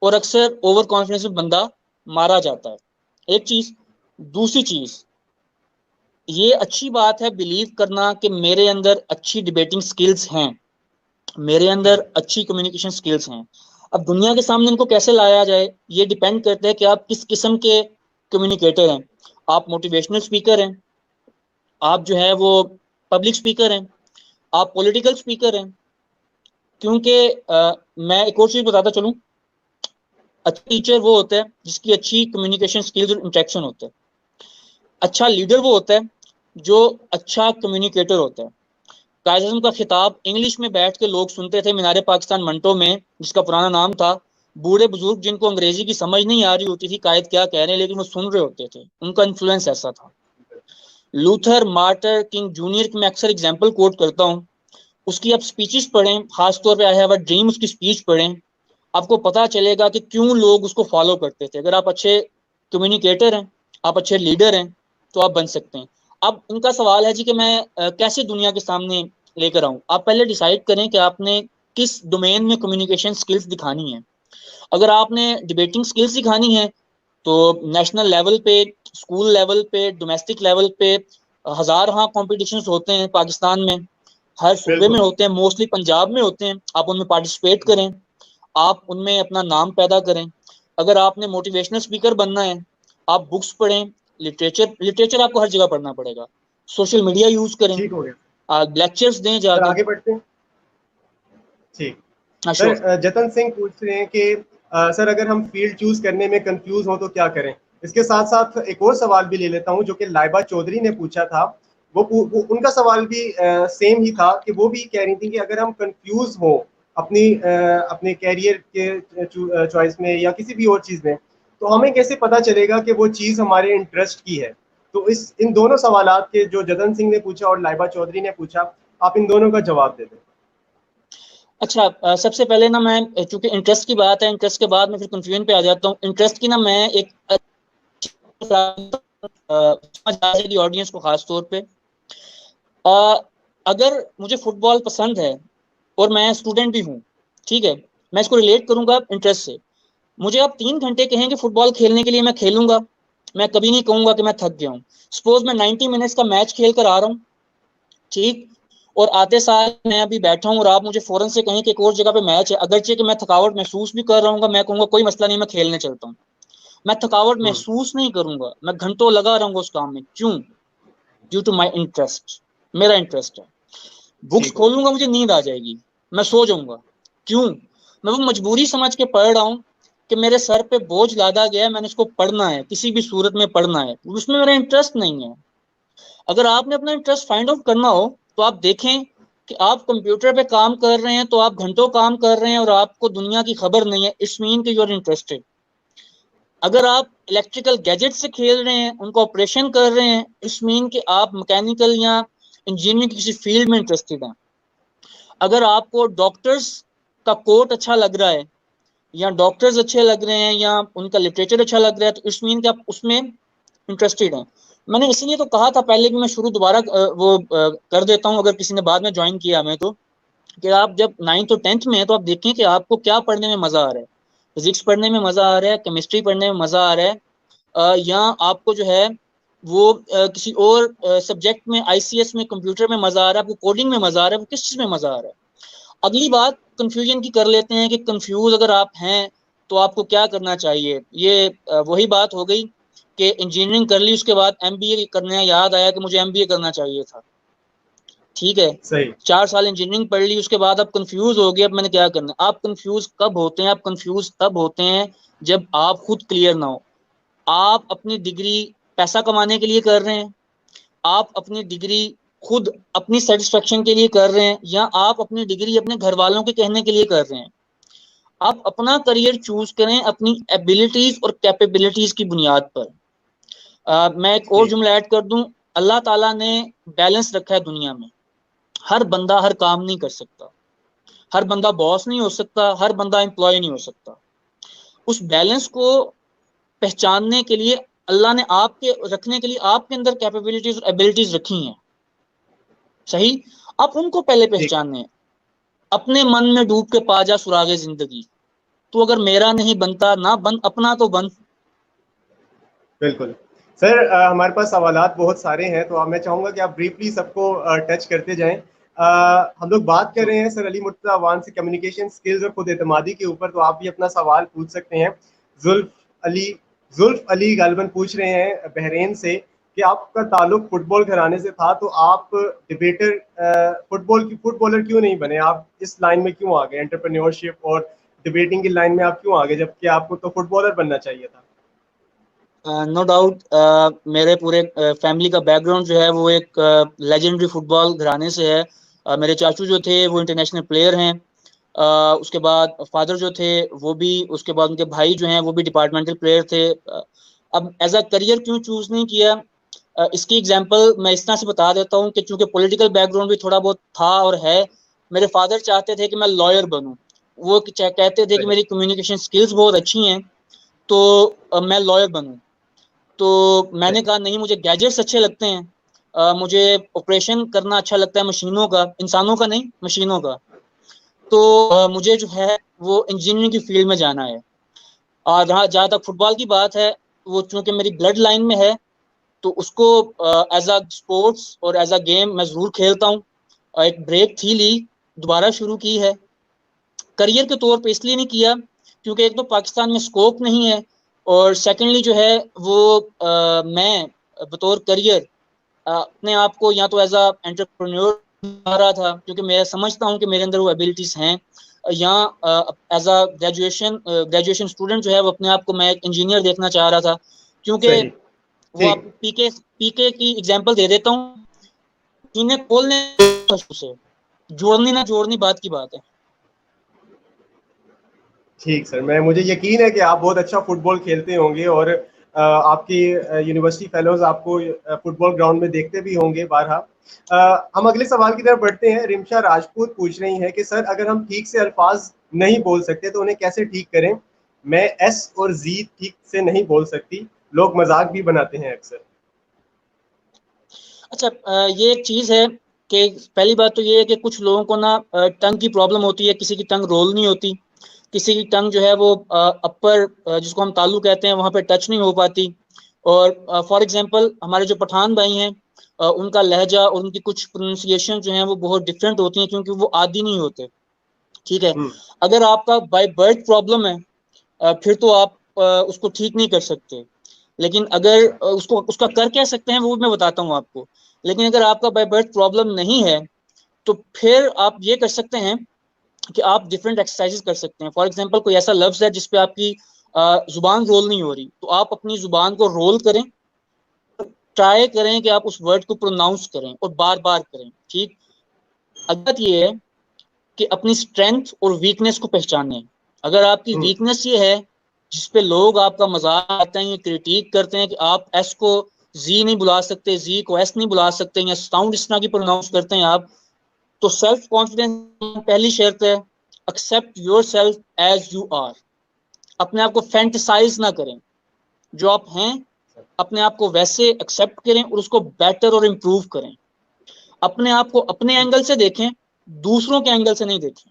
और अक्सर ओवर कॉन्फिडेंस में बंदा मारा जाता है। एक चीज। दूसरी चीज, ये अच्छी बात है बिलीव करना कि मेरे अंदर अच्छी डिबेटिंग स्किल्स हैं, मेरे अंदर अच्छी कम्युनिकेशन स्किल्स हैं। अब दुनिया के सामने इनको कैसे लाया जाए, ये डिपेंड करता है कि आप किस किस्म के कम्युनिकेटर हैं। आप मोटिवेशनल स्पीकर हैं, आप जो है वो पब्लिक स्पीकर हैं, आप पॉलिटिकल स्पीकर हैं। क्योंकि मैं एक और चीज बताता चलूं, अच्छा टीचर वो होता है जिसकी अच्छी कम्युनिकेशन स्किल्स और इंटरेक्शन होता है। अच्छा लीडर वो होता है जो अच्छा कम्युनिकेटर होता है। कायद आज़म का खिताब इंग्लिश में बैठ के लोग सुनते थे मीनारे पाकिस्तान मंटो में, जिसका पुराना नाम था। बूढ़े बुजुर्ग जिनको अंग्रेजी की समझ नहीं आ रही होती थी कायद क्या कह रहे हैं, लेकिन वो सुन रहे होते थे, उनका इन्फ्लुएंस ऐसा था। लूथर, मार्टर, किंग जूनियर की मैं अक्सर एग्जाम्पल कोट करता हूँ। उसकी आप स्पीचेस पढ़ें, खासतौर पे आई हैव अ ड्रीम उसकी स्पीच पढ़ें, आपको पता चलेगा कि क्यों लोग उसको फॉलो करते थे। अगर आप अच्छे कम्युनिकेटर हैं, आप अच्छे लीडर हैं, तो आप बन सकते हैं। अब उनका सवाल है जी कि मैं कैसे दुनिया के सामने लेकर आऊं। आप पहले डिसाइड करें कि आपने किस डोमेन में कम्युनिकेशन स्किल्स दिखानी है। अगर आपने डिबेटिंग स्किल्स दिखानी है तो नेशनल लेवल पे, स्कूल लेवल पे, डोमेस्टिक लेवल पे हजार हाँ कॉम्पिटिशन होते हैं पाकिस्तान में, हर सूबे में बिल्कुल। होते हैं, मोस्टली पंजाब में होते हैं। आप उनमें पार्टिसिपेट करें, आप उनमें अपना नाम पैदा करें। अगर आपने मोटिवेशनल स्पीकर बनना है, आप बुक्स पढ़ें, लिटरेचर लिटरेचर आपको हर जगह पढ़ना पड़ेगा, सोशल मीडिया यूज करें, ठीक हो गया। लेक्चर्स दें सर जाके। आगे बढ़ते हैं। ठीक। Sir sure. जतन सिंह पूछ रहे हैं कि सर अगर हम फील्ड चूज करने में कंफ्यूज हो तो क्या करें। इसके साथ साथ एक और सवाल भी ले लेता हूं जो कि लाइबा चौधरी ने पूछा था। वो उनका सवाल भी सेम ही था कि वो भी कह रही थी कि अगर हम कंफ्यूज हो अपने कैरियर के चॉइस में या किसी भी और चीज में, तो हमें कैसे पता चलेगा कि वो चीज हमारे इंटरेस्ट की है। तो इस इन दोनों सवालात के जो जतन सिंह ने पूछा और लाइबा चौधरी ने पूछा, आप इन दोनों का जवाब दे दें। अच्छा, सबसे पहले ना मैं, चूंकि इंटरेस्ट की बात है, इंटरेस्ट के बाद मैं फिर कंफ्यूजन पे आ जाता हूँ। इंटरेस्ट की ना मैं एक समझ आ जाएगी ऑडियंस को खास तौर पे। अगर मुझे फुटबॉल पसंद है और मैं स्टूडेंट भी हूँ, ठीक है, मैं इसको रिलेट करूंगा इंटरेस्ट से। मुझे आप 3 घंटे कहेंगे फुटबॉल खेलने के लिए, मैं खेलूंगा, मैं कभी नहीं कहूंगा कि मैं थक गया हूँ। सपोज मैं 90 मिनट्स का मैच खेल कर आ रहा हूँ, ठीक, और आते साल मैं अभी बैठा हूँ और आप मुझे फौरन से कहें कि एक और जगह पे मैच है, अगरचे कि मैं थकावट महसूस भी कर रहा हूँ, मैं कहूंगा कोई मसला नहीं, मैं खेलने चलता हूँ। मैं थकावट महसूस नहीं करूंगा, मैं घंटों लगा रहूंगा उस काम में। क्यों? ड्यू टू माई इंटरेस्ट, मेरा इंटरेस्ट है। बुक्स ठीक हो गया। खोलूंगा, मुझे नींद आ जाएगी, मैं सो जाऊंगा। क्यों? मैं वो मजबूरी समझ के पढ़ रहा हूँ कि मेरे सर पे बोझ लादा गया है, मैंने इसको पढ़ना है, किसी भी सूरत में पढ़ना है, उसमें मेरा इंटरेस्ट नहीं है। अगर आपने अपना इंटरेस्ट फाइंड आउट करना हो तो आप देखें कि आप कंप्यूटर पे काम कर रहे हैं तो आप घंटों काम कर रहे हैं और आपको दुनिया की खबर नहीं है, इट्स मीन कि यू आर इंटरेस्टेड। अगर आप इलेक्ट्रिकल गैजेट से खेल रहे हैं, उनको ऑपरेशन कर रहे हैं, इट्स मीन कि आप मैकेनिकल या इंजीनियरिंग की किसी फील्ड में इंटरेस्टेड हैं। अगर आपको डॉक्टर्स का कोट अच्छा लग रहा है या डॉक्टर्स अच्छे लग रहे हैं या उनका लिटरेचर अच्छा लग रहा है, तो इट्स मीन कि आप उसमें इंटरेस्टेड हैं। मैंने इसलिए तो कहा था पहले भी, मैं शुरू दोबारा कर देता हूं अगर किसी ने बाद में ज्वाइन किया हमें तो, कि आप जब 9th और 10th में है तो आप देखें कि आपको क्या पढ़ने में मजा आ रहा है। फिजिक्स पढ़ने में मजा आ रहा है, केमिस्ट्री पढ़ने में मजा आ रहा है, या आपको जो है वो किसी और सब्जेक्ट में, आईसीएस में, कंप्यूटर में मजा आ रहा है, आपको कोडिंग में मजा आ रहा है, वो किस चीज में मजा आ रहा है। अगली बात कंफ्यूजन की कर लेते हैं कि कंफ्यूज अगर आप हैं तो आपको क्या करना चाहिए। ये वही बात हो गई कि इंजीनियरिंग कर ली, उसके बाद एमबीए करने याद आया कि मुझे एमबीए करना चाहिए था, ठीक है, सही। 4 साल इंजीनियरिंग पढ़ ली, उसके बाद आप कंफ्यूज हो गए, अब मैंने क्या करना। आप कंफ्यूज कब होते हैं? आप कंफ्यूज तब होते हैं जब आप खुद क्लियर ना हो। आप अपनी डिग्री पैसा कमाने के लिए कर रहे हैं, आप अपनी डिग्री खुद अपनी सेटिस्फेक्शन के लिए कर रहे हैं, या आप अपनी डिग्री अपने घर वालों के कहने के लिए कर रहे हैं। आप अपना करियर चूज करें अपनी एबिलिटीज और कैपेबिलिटीज की बुनियाद पर। मैं एक और ठीक। जुमला ऐड कर दूं, अल्लाह ताला ने बैलेंस रखा है दुनिया में। हर बंदा हर काम नहीं कर सकता, हर बंदा बॉस नहीं हो सकता, हर बंदा एम्प्लॉय नहीं हो सकता। उस बैलेंस को पहचानने के लिए अल्लाह ने आपके रखने के लिए आपके अंदर कैपेबिलिटीज और एबिलिटीज रखी हैं, सही। आप उनको पहले ठीक। पहचाने। अपने मन में डूब के पा जा सुरागे जिंदगी, तो अगर मेरा नहीं बनता ना बन, अपना तो बन। बिल्कुल सर, हमारे पास सवालात बहुत सारे हैं, तो अब मैं चाहूंगा कि आप ब्रीफली सबको टच करते जाएं। हम लोग बात कर रहे हैं सर अली मुर्तज़ा अवान से कम्युनिकेशन स्किल्स और खुद एतमादी के ऊपर, तो आप भी अपना सवाल पूछ सकते हैं। जुल्फ अली जुल्फ अली गालिबन पूछ रहे हैं बहरीन से कि आपका ताल्लुक फुटबॉल घराने से था, तो आप डिबेटर फुटबॉलर क्यों नहीं बने? आप इस लाइन में क्यों आ गए, एंटरप्रेन्योरशिप और डिबेटिंग की लाइन में आप क्यों आ गए, जबकि आपको तो फुटबॉलर बनना चाहिए था? नो डाउट मेरे पूरे फैमिली का बैकग्राउंड जो है वो एक लेजेंडरी फुटबॉल घराने से है। मेरे चाचू जो थे वो इंटरनेशनल प्लेयर हैं। उसके बाद फादर जो थे वो भी, उसके बाद उनके भाई जो हैं वो भी डिपार्टमेंटल प्लेयर थे। अब एज अ करियर क्यों चूज नहीं किया, इसकी एग्जांपल मैं इस तरह से बता देता हूँ कि चूंकि पॉलिटिकल बैकग्राउंड भी थोड़ा बहुत था और है। मेरे फादर चाहते थे कि मैं लॉयर बनूं। वो कहते थे कि मेरी कम्युनिकेशन स्किल्स बहुत अच्छी हैं, तो मैं लॉयर बनूं। तो मैंने कहा नहीं, मुझे गैजेट्स अच्छे लगते हैं, मुझे ऑपरेशन करना अच्छा लगता है मशीनों का, इंसानों का नहीं, मशीनों का। तो मुझे जो है वो इंजीनियरिंग की फील्ड में जाना है। और जहाँ तक फुटबॉल की बात है, वो चूंकि मेरी ब्लड लाइन में है, तो उसको एज अ स्पोर्ट्स और एज अ गेम मैं जरूर खेलता हूँ। एक ब्रेक थी, ली, दोबारा शुरू की है। करियर के तौर पे इसलिए नहीं किया क्योंकि एक तो पाकिस्तान में स्कोप नहीं है, और सेकेंडली जो है वो मैं बतौर करियर अपने आप को या तो एज अ एंटरप्रेन्योर आ रहा था, क्योंकि मैं समझता हूँ कि मेरे अंदर वो एबिलिटीज हैं, या एज अ ग्रेजुएशन स्टूडेंट जो है वो अपने आप को मैं एक इंजीनियर देखना चाह रहा था। क्योंकि सही। वो आप ठीक। पीके की एग्जांपल दे देता हूँ, इन्हें खोलने से जोड़नी ना जोड़नी बात की बात है। ठीक सर, मुझे यकीन है कि आप बहुत अच्छा फुटबॉल खेलते होंगे, और आपकी यूनिवर्सिटी फेलोज आपको फुटबॉल ग्राउंड में देखते भी होंगे बारहा। हम अगले सवाल की तरफ बढ़ते हैं। रिमशा राजपूत पूछ रही हैं कि सर अगर हम ठीक से अल्फाज नहीं बोल सकते तो उन्हें कैसे ठीक करें? मैं एस और जी ठीक से नहीं बोल सकती, लोग मजाक भी बनाते हैं अक्सर। अच्छा, ये एक चीज है कि पहली बात तो ये है कि कुछ लोगों को ना टंग की प्रॉब्लम होती है, किसी की टंग रोल नहीं होती, किसी की टंग जो है वो अपर, जिसको हम तालु कहते हैं, वहां पे टच नहीं हो पाती। और फॉर एग्जांपल हमारे जो पठान भाई हैं, उनका लहजा और उनकी कुछ प्रोनाउंसिएशन जो है वो बहुत डिफरेंट होती हैं, क्योंकि वो आदी नहीं होते। ठीक है। हम्म। अगर आपका बाय बर्थ प्रॉब्लम है, फिर तो आप उसको ठीक नहीं कर सकते। लेकिन अगर उसको उसका कर क्या सकते हैं वो मैं बताता हूँ आपको। लेकिन अगर आपका बाय बर्थ प्रॉब्लम नहीं है, तो फिर आप ये कर सकते हैं कि आप डिफरेंट एक्सरसाइजेस कर सकते हैं। फॉर एग्जांपल कोई ऐसा लफ्ज है जिसपे आपकी जुबान रोल नहीं हो रही, तो आप अपनी जुबान को रोल करें, ट्राई करें कि आप उस वर्ड को प्रोनाउंस करें और बार बार करें। ठीक। अगत ये है कि अपनी स्ट्रेंथ और वीकनेस को पहचानें। अगर आपकी हम्म। वीकनेस ये है जिसपे लोग आपका मजाक आते हैं, ये क्रिटिक करते हैं कि आप एस को जी नहीं बुला सकते, जी को एस नहीं बुला सकते, या साउंड इस तरह की प्रोनाउंस करते हैं आप, तो सेल्फ कॉन्फिडेंस पहली शर्त है। Accept yourself as you are. अपने आप को फैंटिसाइज ना करें, जो आप हैं अपने आप को वैसे एक्सेप्ट करें और उसको बेटर और इम्प्रूव करें। अपने आप को अपने एंगल से देखें, दूसरों के एंगल से नहीं देखें।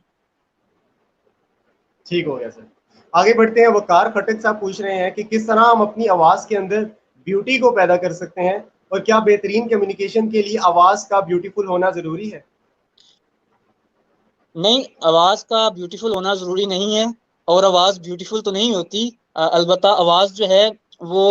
ठीक हो गया सर। आगे बढ़ते हैं। वकार खटक साहब पूछ रहे हैं कि किस तरह हम अपनी आवाज के अंदर ब्यूटी को पैदा कर सकते हैं, और क्या बेहतरीन कम्युनिकेशन के लिए आवाज का ब्यूटीफुल होना जरूरी है? नहीं, आवाज का ब्यूटीफुल होना जरूरी नहीं है, और आवाज ब्यूटीफुल तो नहीं होती। अलबत्ता आवाज जो है वो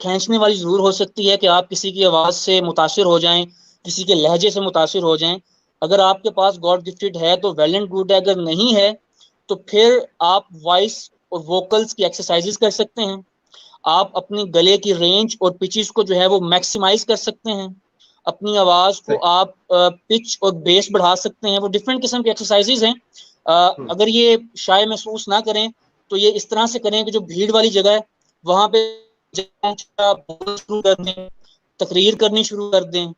खींचने वाली जरूर हो सकती है कि आप किसी की आवाज से मुतासिर हो जाएं, किसी के लहजे से मुतासिर हो जाएं। अगर आपके पास गॉड गिफ्टेड है तो वेल एंड गुड है, अगर नहीं है तो फिर आप वॉइस और वोकल्स की एक्सरसाइजेस कर सकते हैं। आप अपनी गले की रेंज और पिचेस को जो है वो मैक्सिमाइज कर सकते हैं। अपनी आवाज को सही। आप पिच और बेस बढ़ा सकते हैं। वो डिफरेंट किस्म की एक्सरसाइजेज हैं। हम्म। अगर ये शाय महसूस ना करें तो ये इस तरह से करें कि जो भीड़ वाली जगह है वहां पे बोलना शुरू कर दें, तकरीर करनी शुरू कर दें,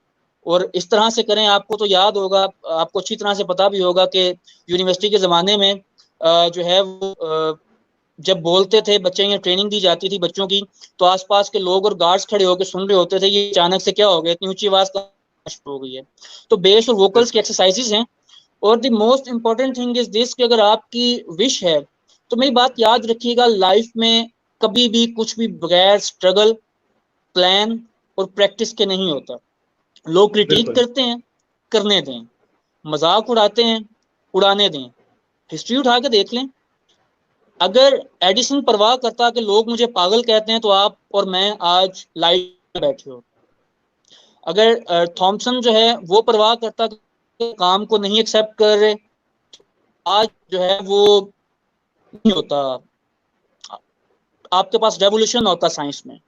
और इस तरह से करें। आपको तो याद होगा, आपको अच्छी तरह से पता भी होगा कि यूनिवर्सिटी के ज़माने में जो है वो जब बोलते थे बच्चे, या ट्रेनिंग दी जाती थी बच्चों की, तो आसपास के लोग और गार्ड्स खड़े होकर सुन रहे होते थे, ये अचानक से क्या हो गया, इतनी ऊंची आवाज शुरू हो गई है। तो बेस और वोकल्स की बिल्कुल। एक्सरसाइजेज हैं, और the most important thing is this कि अगर आपकी विश है तो मेरी बात याद रखिएगा, लाइफ में कभी भी कुछ भी बगैर स्ट्रगल, प्लान और प्रैक्टिस के नहीं होता। लोग क्रिटिक करते हैं, करने दें, मजाक उड़ाते हैं, उड़ाने दें। हिस्ट्री उठा के देख लें, अगर एडिसन परवाह करता कि लोग मुझे पागल कहते हैं तो आप और मैं आज लाइफ में बैठे हो। अगर थॉमसन जो है वो परवाह करता कि काम को नहीं एक्सेप्ट कर रहे, आज जो है वो नहीं होता, आपके पास रेवोल्यूशन होता साइंस में।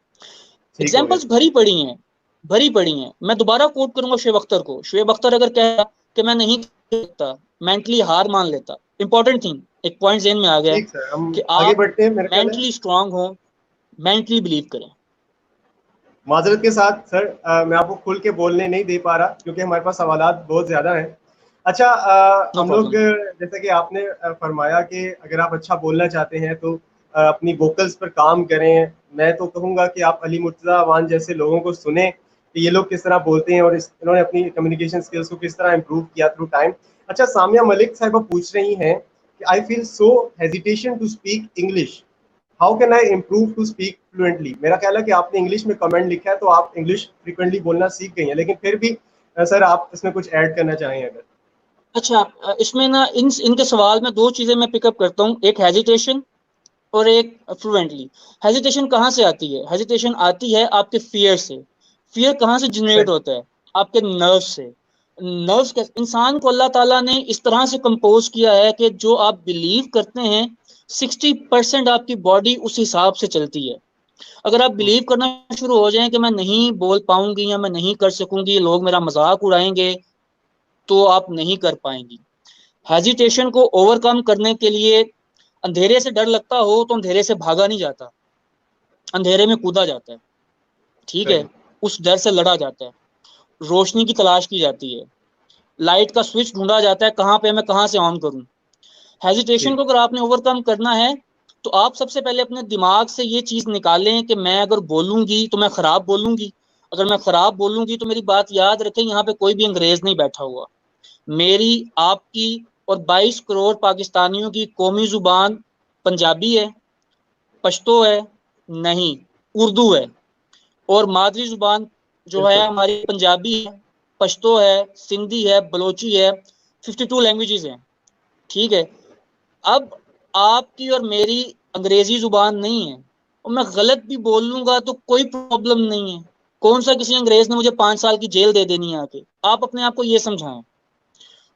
एग्जाम्पल्स भरी पड़ी हैं, भरी पड़ी हैं। मैं दोबारा कोट करूंगा शुएब अख्तर को। शुएब अख्तर अगर कहा कि मैं नहीं करता, मेंटली हार मान लेता। इंपॉर्टेंट थिंग, एक पॉइंट ज़हन में आ गया कि आप मेंटली स्ट्रांग हो, मेंटली बिलीव करें। माजरत के साथ सर, मैं आपको खुल के बोलने नहीं दे पा रहा क्योंकि हमारे पास सवालात बहुत ज्यादा हैं। अच्छा, हम लोग जैसे कि आपने फरमाया कि अगर आप अच्छा बोलना चाहते हैं तो अपनी वोकल्स पर काम करें। मैं तो कहूँगा कि आप अली मुर्तज़ा अवान जैसे लोगों को सुने कि ये लोग किस तरह बोलते हैं और इन्होंने अपनी कम्युनिकेशन स्किल्स को किस तरह इम्प्रूव किया थ्रू टाइम। अच्छा, सामिया मलिक साहिबा पूछ रही हैं कि I feel so hesitation to speak English, how can I improve to speak fluently. मेरा ख्याल है कि आपने इंग्लिश में कमेंट लिखा है तो आप इंग्लिश फ्रिक्वेंटली बोलना सीख गई हैं, लेकिन फिर भी सर आप इसमें कुछ ऐड करना चाहें अगर। अच्छा, इसमें ना इनके सवाल में दो चीजें मैं पिकअप करता हूँ, एक हेजिटेशन और एक फ्लुएंटली। हेजिटेशन कहाँ से आती है? हेजिटेशन आती है आपके फियर से। फियर कहाँ से जनरेट होता है? आपके नर्व से। नर्व्स के इंसान को अल्लाह ताला ने इस तरह से कंपोज किया है कि जो आप बिलीव करते हैं 60% आपकी बॉडी उस हिसाब से चलती है। अगर आप बिलीव करना शुरू हो जाएं कि मैं नहीं बोल पाऊंगी या मैं नहीं कर सकूंगी, लोग मेरा मजाक उड़ाएंगे, तो आप नहीं कर पाएंगी। हेजिटेशन को ओवरकम करने के लिए, अंधेरे से डर लगता हो तो अंधेरे से भागा नहीं जाता, अंधेरे में कूदा जाता है, ठीक है? उस डर से लड़ा जाता है, रोशनी की तलाश की जाती है, लाइट का स्विच ढूंढा जाता है, कहाँ पे मैं कहाँ से ऑन करूं। हेजिटेशन को अगर आपने ओवरकम करना है तो आप सबसे पहले अपने दिमाग से ये चीज निकालें कि मैं अगर बोलूंगी तो मैं खराब बोलूंगी। अगर मैं खराब बोलूंगी तो मेरी बात याद रखें, यहाँ पे कोई भी अंग्रेज नहीं बैठा हुआ। मेरी, आपकी और 22 करोड़ पाकिस्तानियों की कौमी जुबान पंजाबी है, पश्तो है नहीं, उर्दू है। और मादरी जुबान जो है हमारी पंजाबी है, पश्तो है, सिंधी है, बलोची है। 52 लैंग्वेजेस हैं, ठीक है? अब आपकी और मेरी अंग्रेजी जुबान नहीं है, और मैं गलत भी बोल लूंगा तो कोई प्रॉब्लम नहीं है। कौन सा किसी अंग्रेज ने मुझे 5 साल की जेल दे देनी है आके? आप अपने आप को ये समझाएं।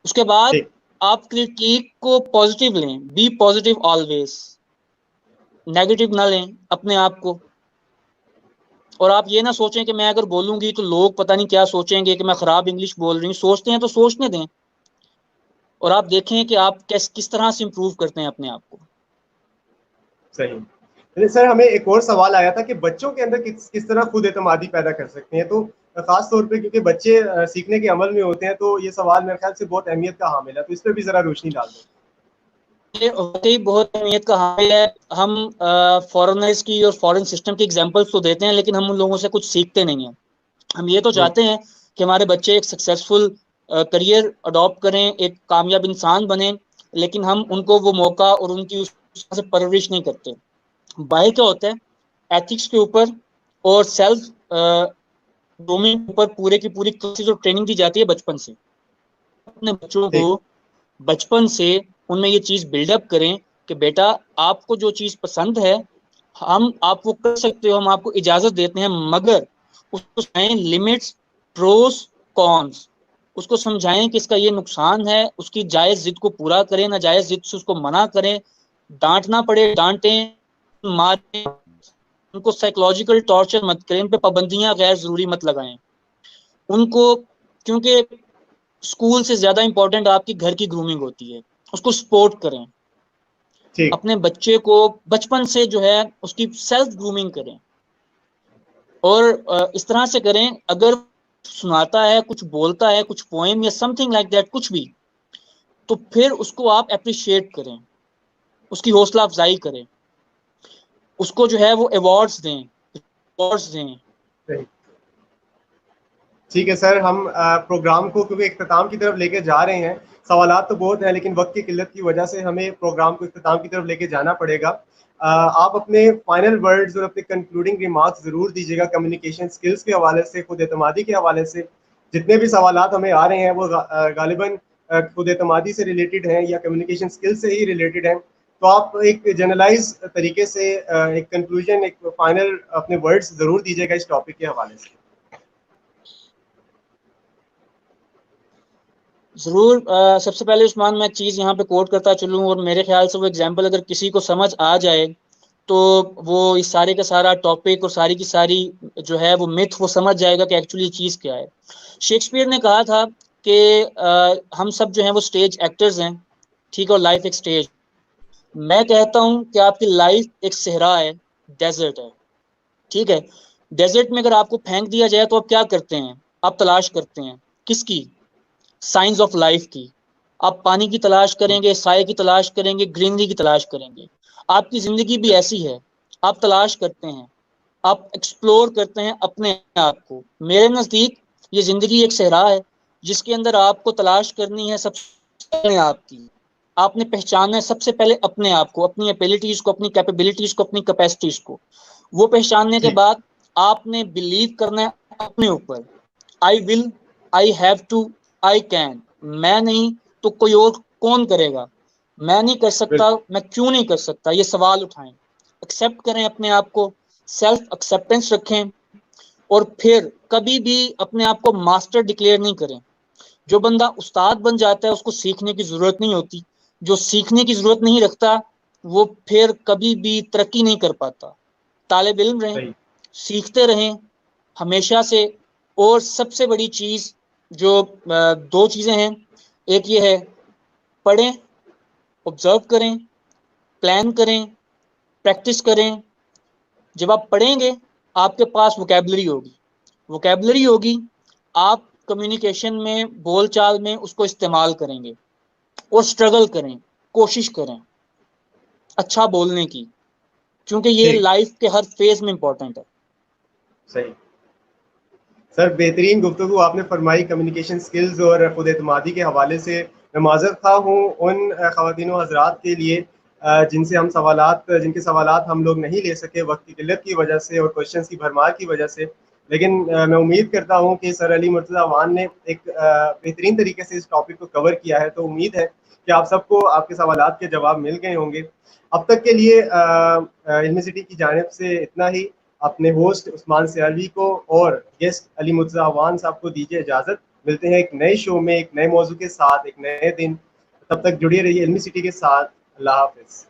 उसके बाद आप क्रिटिक को पॉजिटिव लें, बी पॉजिटिव ऑलवेज, नेगेटिव ना लें अपने आप को। और आप ये ना सोचें कि मैं अगर बोलूंगी तो लोग पता नहीं क्या सोचेंगे कि मैं खराब इंग्लिश बोल रही हूँ। सोचते हैं तो सोचने दें, और आप देखें कि आप किस तरह से इंप्रूव करते हैं अपने आप को। सही। सर, हमें एक और सवाल आया था कि बच्चों के अंदर किस तरह खुद एतमादी पैदा कर सकते हैं, तो खास तौर पे क्योंकि बच्चे सीखने के अमल में होते हैं तो ये सवाल मेरे ख्याल से बहुत अहमियत का हामिल है, तो इस पर भी जरा रोशनी डाल दें। ये वाकई बहुत अहमियत का हामिल है। हम फॉरेनर्स की और फॉरेन सिस्टम की एग्जांपल्स तो देते हैं, लेकिन हम उन लोगों से कुछ सीखते नहीं हैं। हम ये तो चाहते हैं कि हमारे बच्चे एक सक्सेसफुल करियर अडॉप्ट करें, एक कामयाब इंसान बने, लेकिन हम उनको वो मौका और उनकी उस से परवरिश नहीं करते। बाहर क्या होता है, एथिक्स के ऊपर और सेल्फ ग्रूमिंग के ऊपर पूरे की पूरी जो ट्रेनिंग दी जाती है बचपन से। अपने बच्चों को बचपन से उनमें ये चीज बिल्डअप करें कि बेटा आपको जो चीज पसंद है, हम आप वो कर सकते हो, हम आपको इजाजत देते हैं, मगर उसको समझाएं लिमिट्स, प्रोस, कॉन्स। उसको समझाएं कि इसका ये नुकसान है, उसकी जायज जिद को पूरा करें, ना जायज जिद से उसको मना करें। डांटना पड़े डांटें, मारें, उनको साइकोलॉजिकल टॉर्चर मत करें, उन पे पाबंदियां गैर जरूरी मत लगाएं उनको, क्योंकि स्कूल से ज्यादा इंपॉर्टेंट आपकी घर की ग्रूमिंग होती है। उसको सपोर्ट करें, अपने बच्चे को बचपन से जो है उसकी सेल्फ ग्रूमिंग करें, और इस तरह से करें, अगर सुनाता है, कुछ बोलता है, कुछ पोएम या समथिंग लाइक दैट, कुछ भी, तो फिर उसको आप अप्रिशिएट करें, उसकी हौसला अफजाई करें, उसको जो है वो अवार्ड्स दें, अवार्ड्स दें। ठीक है सर, हम प्रोग्राम को क्योंकि इख्तिताम की तरफ लेके जा रहे हैं, सवालात तो बहुत हैं लेकिन वक्त की किल्लत की वजह से हमें प्रोग्राम को इख्तिताम की तरफ लेके जाना पड़ेगा। आप अपने फाइनल वर्ड्स और अपने कंक्लूडिंग रिमार्क्स जरूर दीजिएगा कम्युनिकेशन स्किल्स के हवाले से, खुद एतमादी के हवाले से। जितने भी सवालात हमें आ रहे हैं वो गालिबन खुद एतमादी से रिलेटेड हैं या कम्युनिकेशन स्किल से ही रिलेटेड हैं। तो आप एक जनरलाइज तरीके से एक कंक्लूजन, एक फाइनल अपने वर्ड्स जरूर दीजिएगा इस टॉपिक के हवाले से। जरूर। सबसे पहले उस्मान मैं चीज यहाँ पे कोट करता चलूँ, और मेरे ख्याल से वो एग्जाम्पल अगर किसी को समझ आ जाए तो वो इस सारे का सारा टॉपिक और सारी की सारी जो है वो मिथ वो समझ जाएगा कि एक्चुअली चीज क्या है। शेक्सपियर ने कहा था कि हम सब जो है वो स्टेज एक्टर्स हैं, ठीक है, और लाइफ एक स्टेज। मैं कहता हूँ कि आपकी लाइफ एक सहरा है, डेजर्ट है, ठीक है। डेजर्ट में अगर आपको फेंक दिया जाए तो आप क्या करते हैं? आप तलाश करते हैं किसकी? साइंस ऑफ लाइफ की। आप पानी की तलाश करेंगे, साए की तलाश करेंगे, ग्रीनरी की तलाश करेंगे। आपकी जिंदगी भी ऐसी है, आप तलाश करते हैं, आप एक्सप्लोर करते हैं अपने आप को। मेरे नजदीक ये जिंदगी एक सहरा है जिसके अंदर आपको तलाश करनी है सबसे अपने आप की। आपने पहचानना है सबसे पहले अपने आप को, अपनी एबिलिटीज को, अपनी कैपेबिलिटीज को, अपनी कैपेसिटीज को। वो पहचानने के बाद आपने बिलीव करना है अपने ऊपर। I will, I have to, I can. मैं नहीं तो कोई और कौन करेगा? मैं नहीं कर सकता, मैं क्यों नहीं कर सकता? ये सवाल उठाएं, एक्सेप्ट करें अपने आप को, सेल्फ एक्सेप्टेंस रखें, और फिर कभी भी अपने आप को मास्टर डिक्लेयर नहीं करें। जो बंदा उस्ताद बन जाता है उसको सीखने की जरूरत नहीं होती। जो सीखने की जरूरत नहीं रखता वो फिर कभी भी तरक्की नहीं कर पाता। तालिब इल्म रहें, सीखते रहें हमेशा से। और सबसे बड़ी चीज जो दो चीजें हैं, एक ये है पढ़ें, ऑब्जर्व करें, प्लान करें, प्रैक्टिस करें। जब आप पढ़ेंगे आपके पास वोकैबुलरी होगी, वोकैबुलरी होगी, आप कम्युनिकेशन में, बोलचाल में उसको इस्तेमाल करेंगे। और स्ट्रगल करें, कोशिश करें अच्छा बोलने की, क्योंकि ये लाइफ के हर फेज में इंपॉर्टेंट है। सही सर, बेहतरीन गुफ्तगू आपने फरमाई कम्युनिकेशन स्किल्स और खुद एतमादी के हवाले से। मैं माज़रत खा हूँ उन ख़वातीन व हज़रात के लिए जिनके सवालात हम लोग नहीं ले सके वक्त की किल्लत की वजह से और क्वेश्चंस की भरमार की वजह से। लेकिन मैं उम्मीद करता हूँ कि सर अली मुर्तज़ा वान ने एक बेहतरीन तरीके से इस टॉपिक को कवर किया है। तो उम्मीद है कि आप सबको आपके सवालात के जवाब मिल गए होंगे। अब तक के लिए इल्मी सिटी की जानिब से इतना ही। अपने होस्ट उस्मान सियालवी को और गेस्ट अली मुर्तज़ा वान साहब को दीजिए इजाज़त। मिलते हैं एक नए शो में, एक नए मौजू के साथ, एक नए दिन। तब तक जुड़े रहिए इल्मी सिटी के साथ। अल्लाह हाफ़िज़।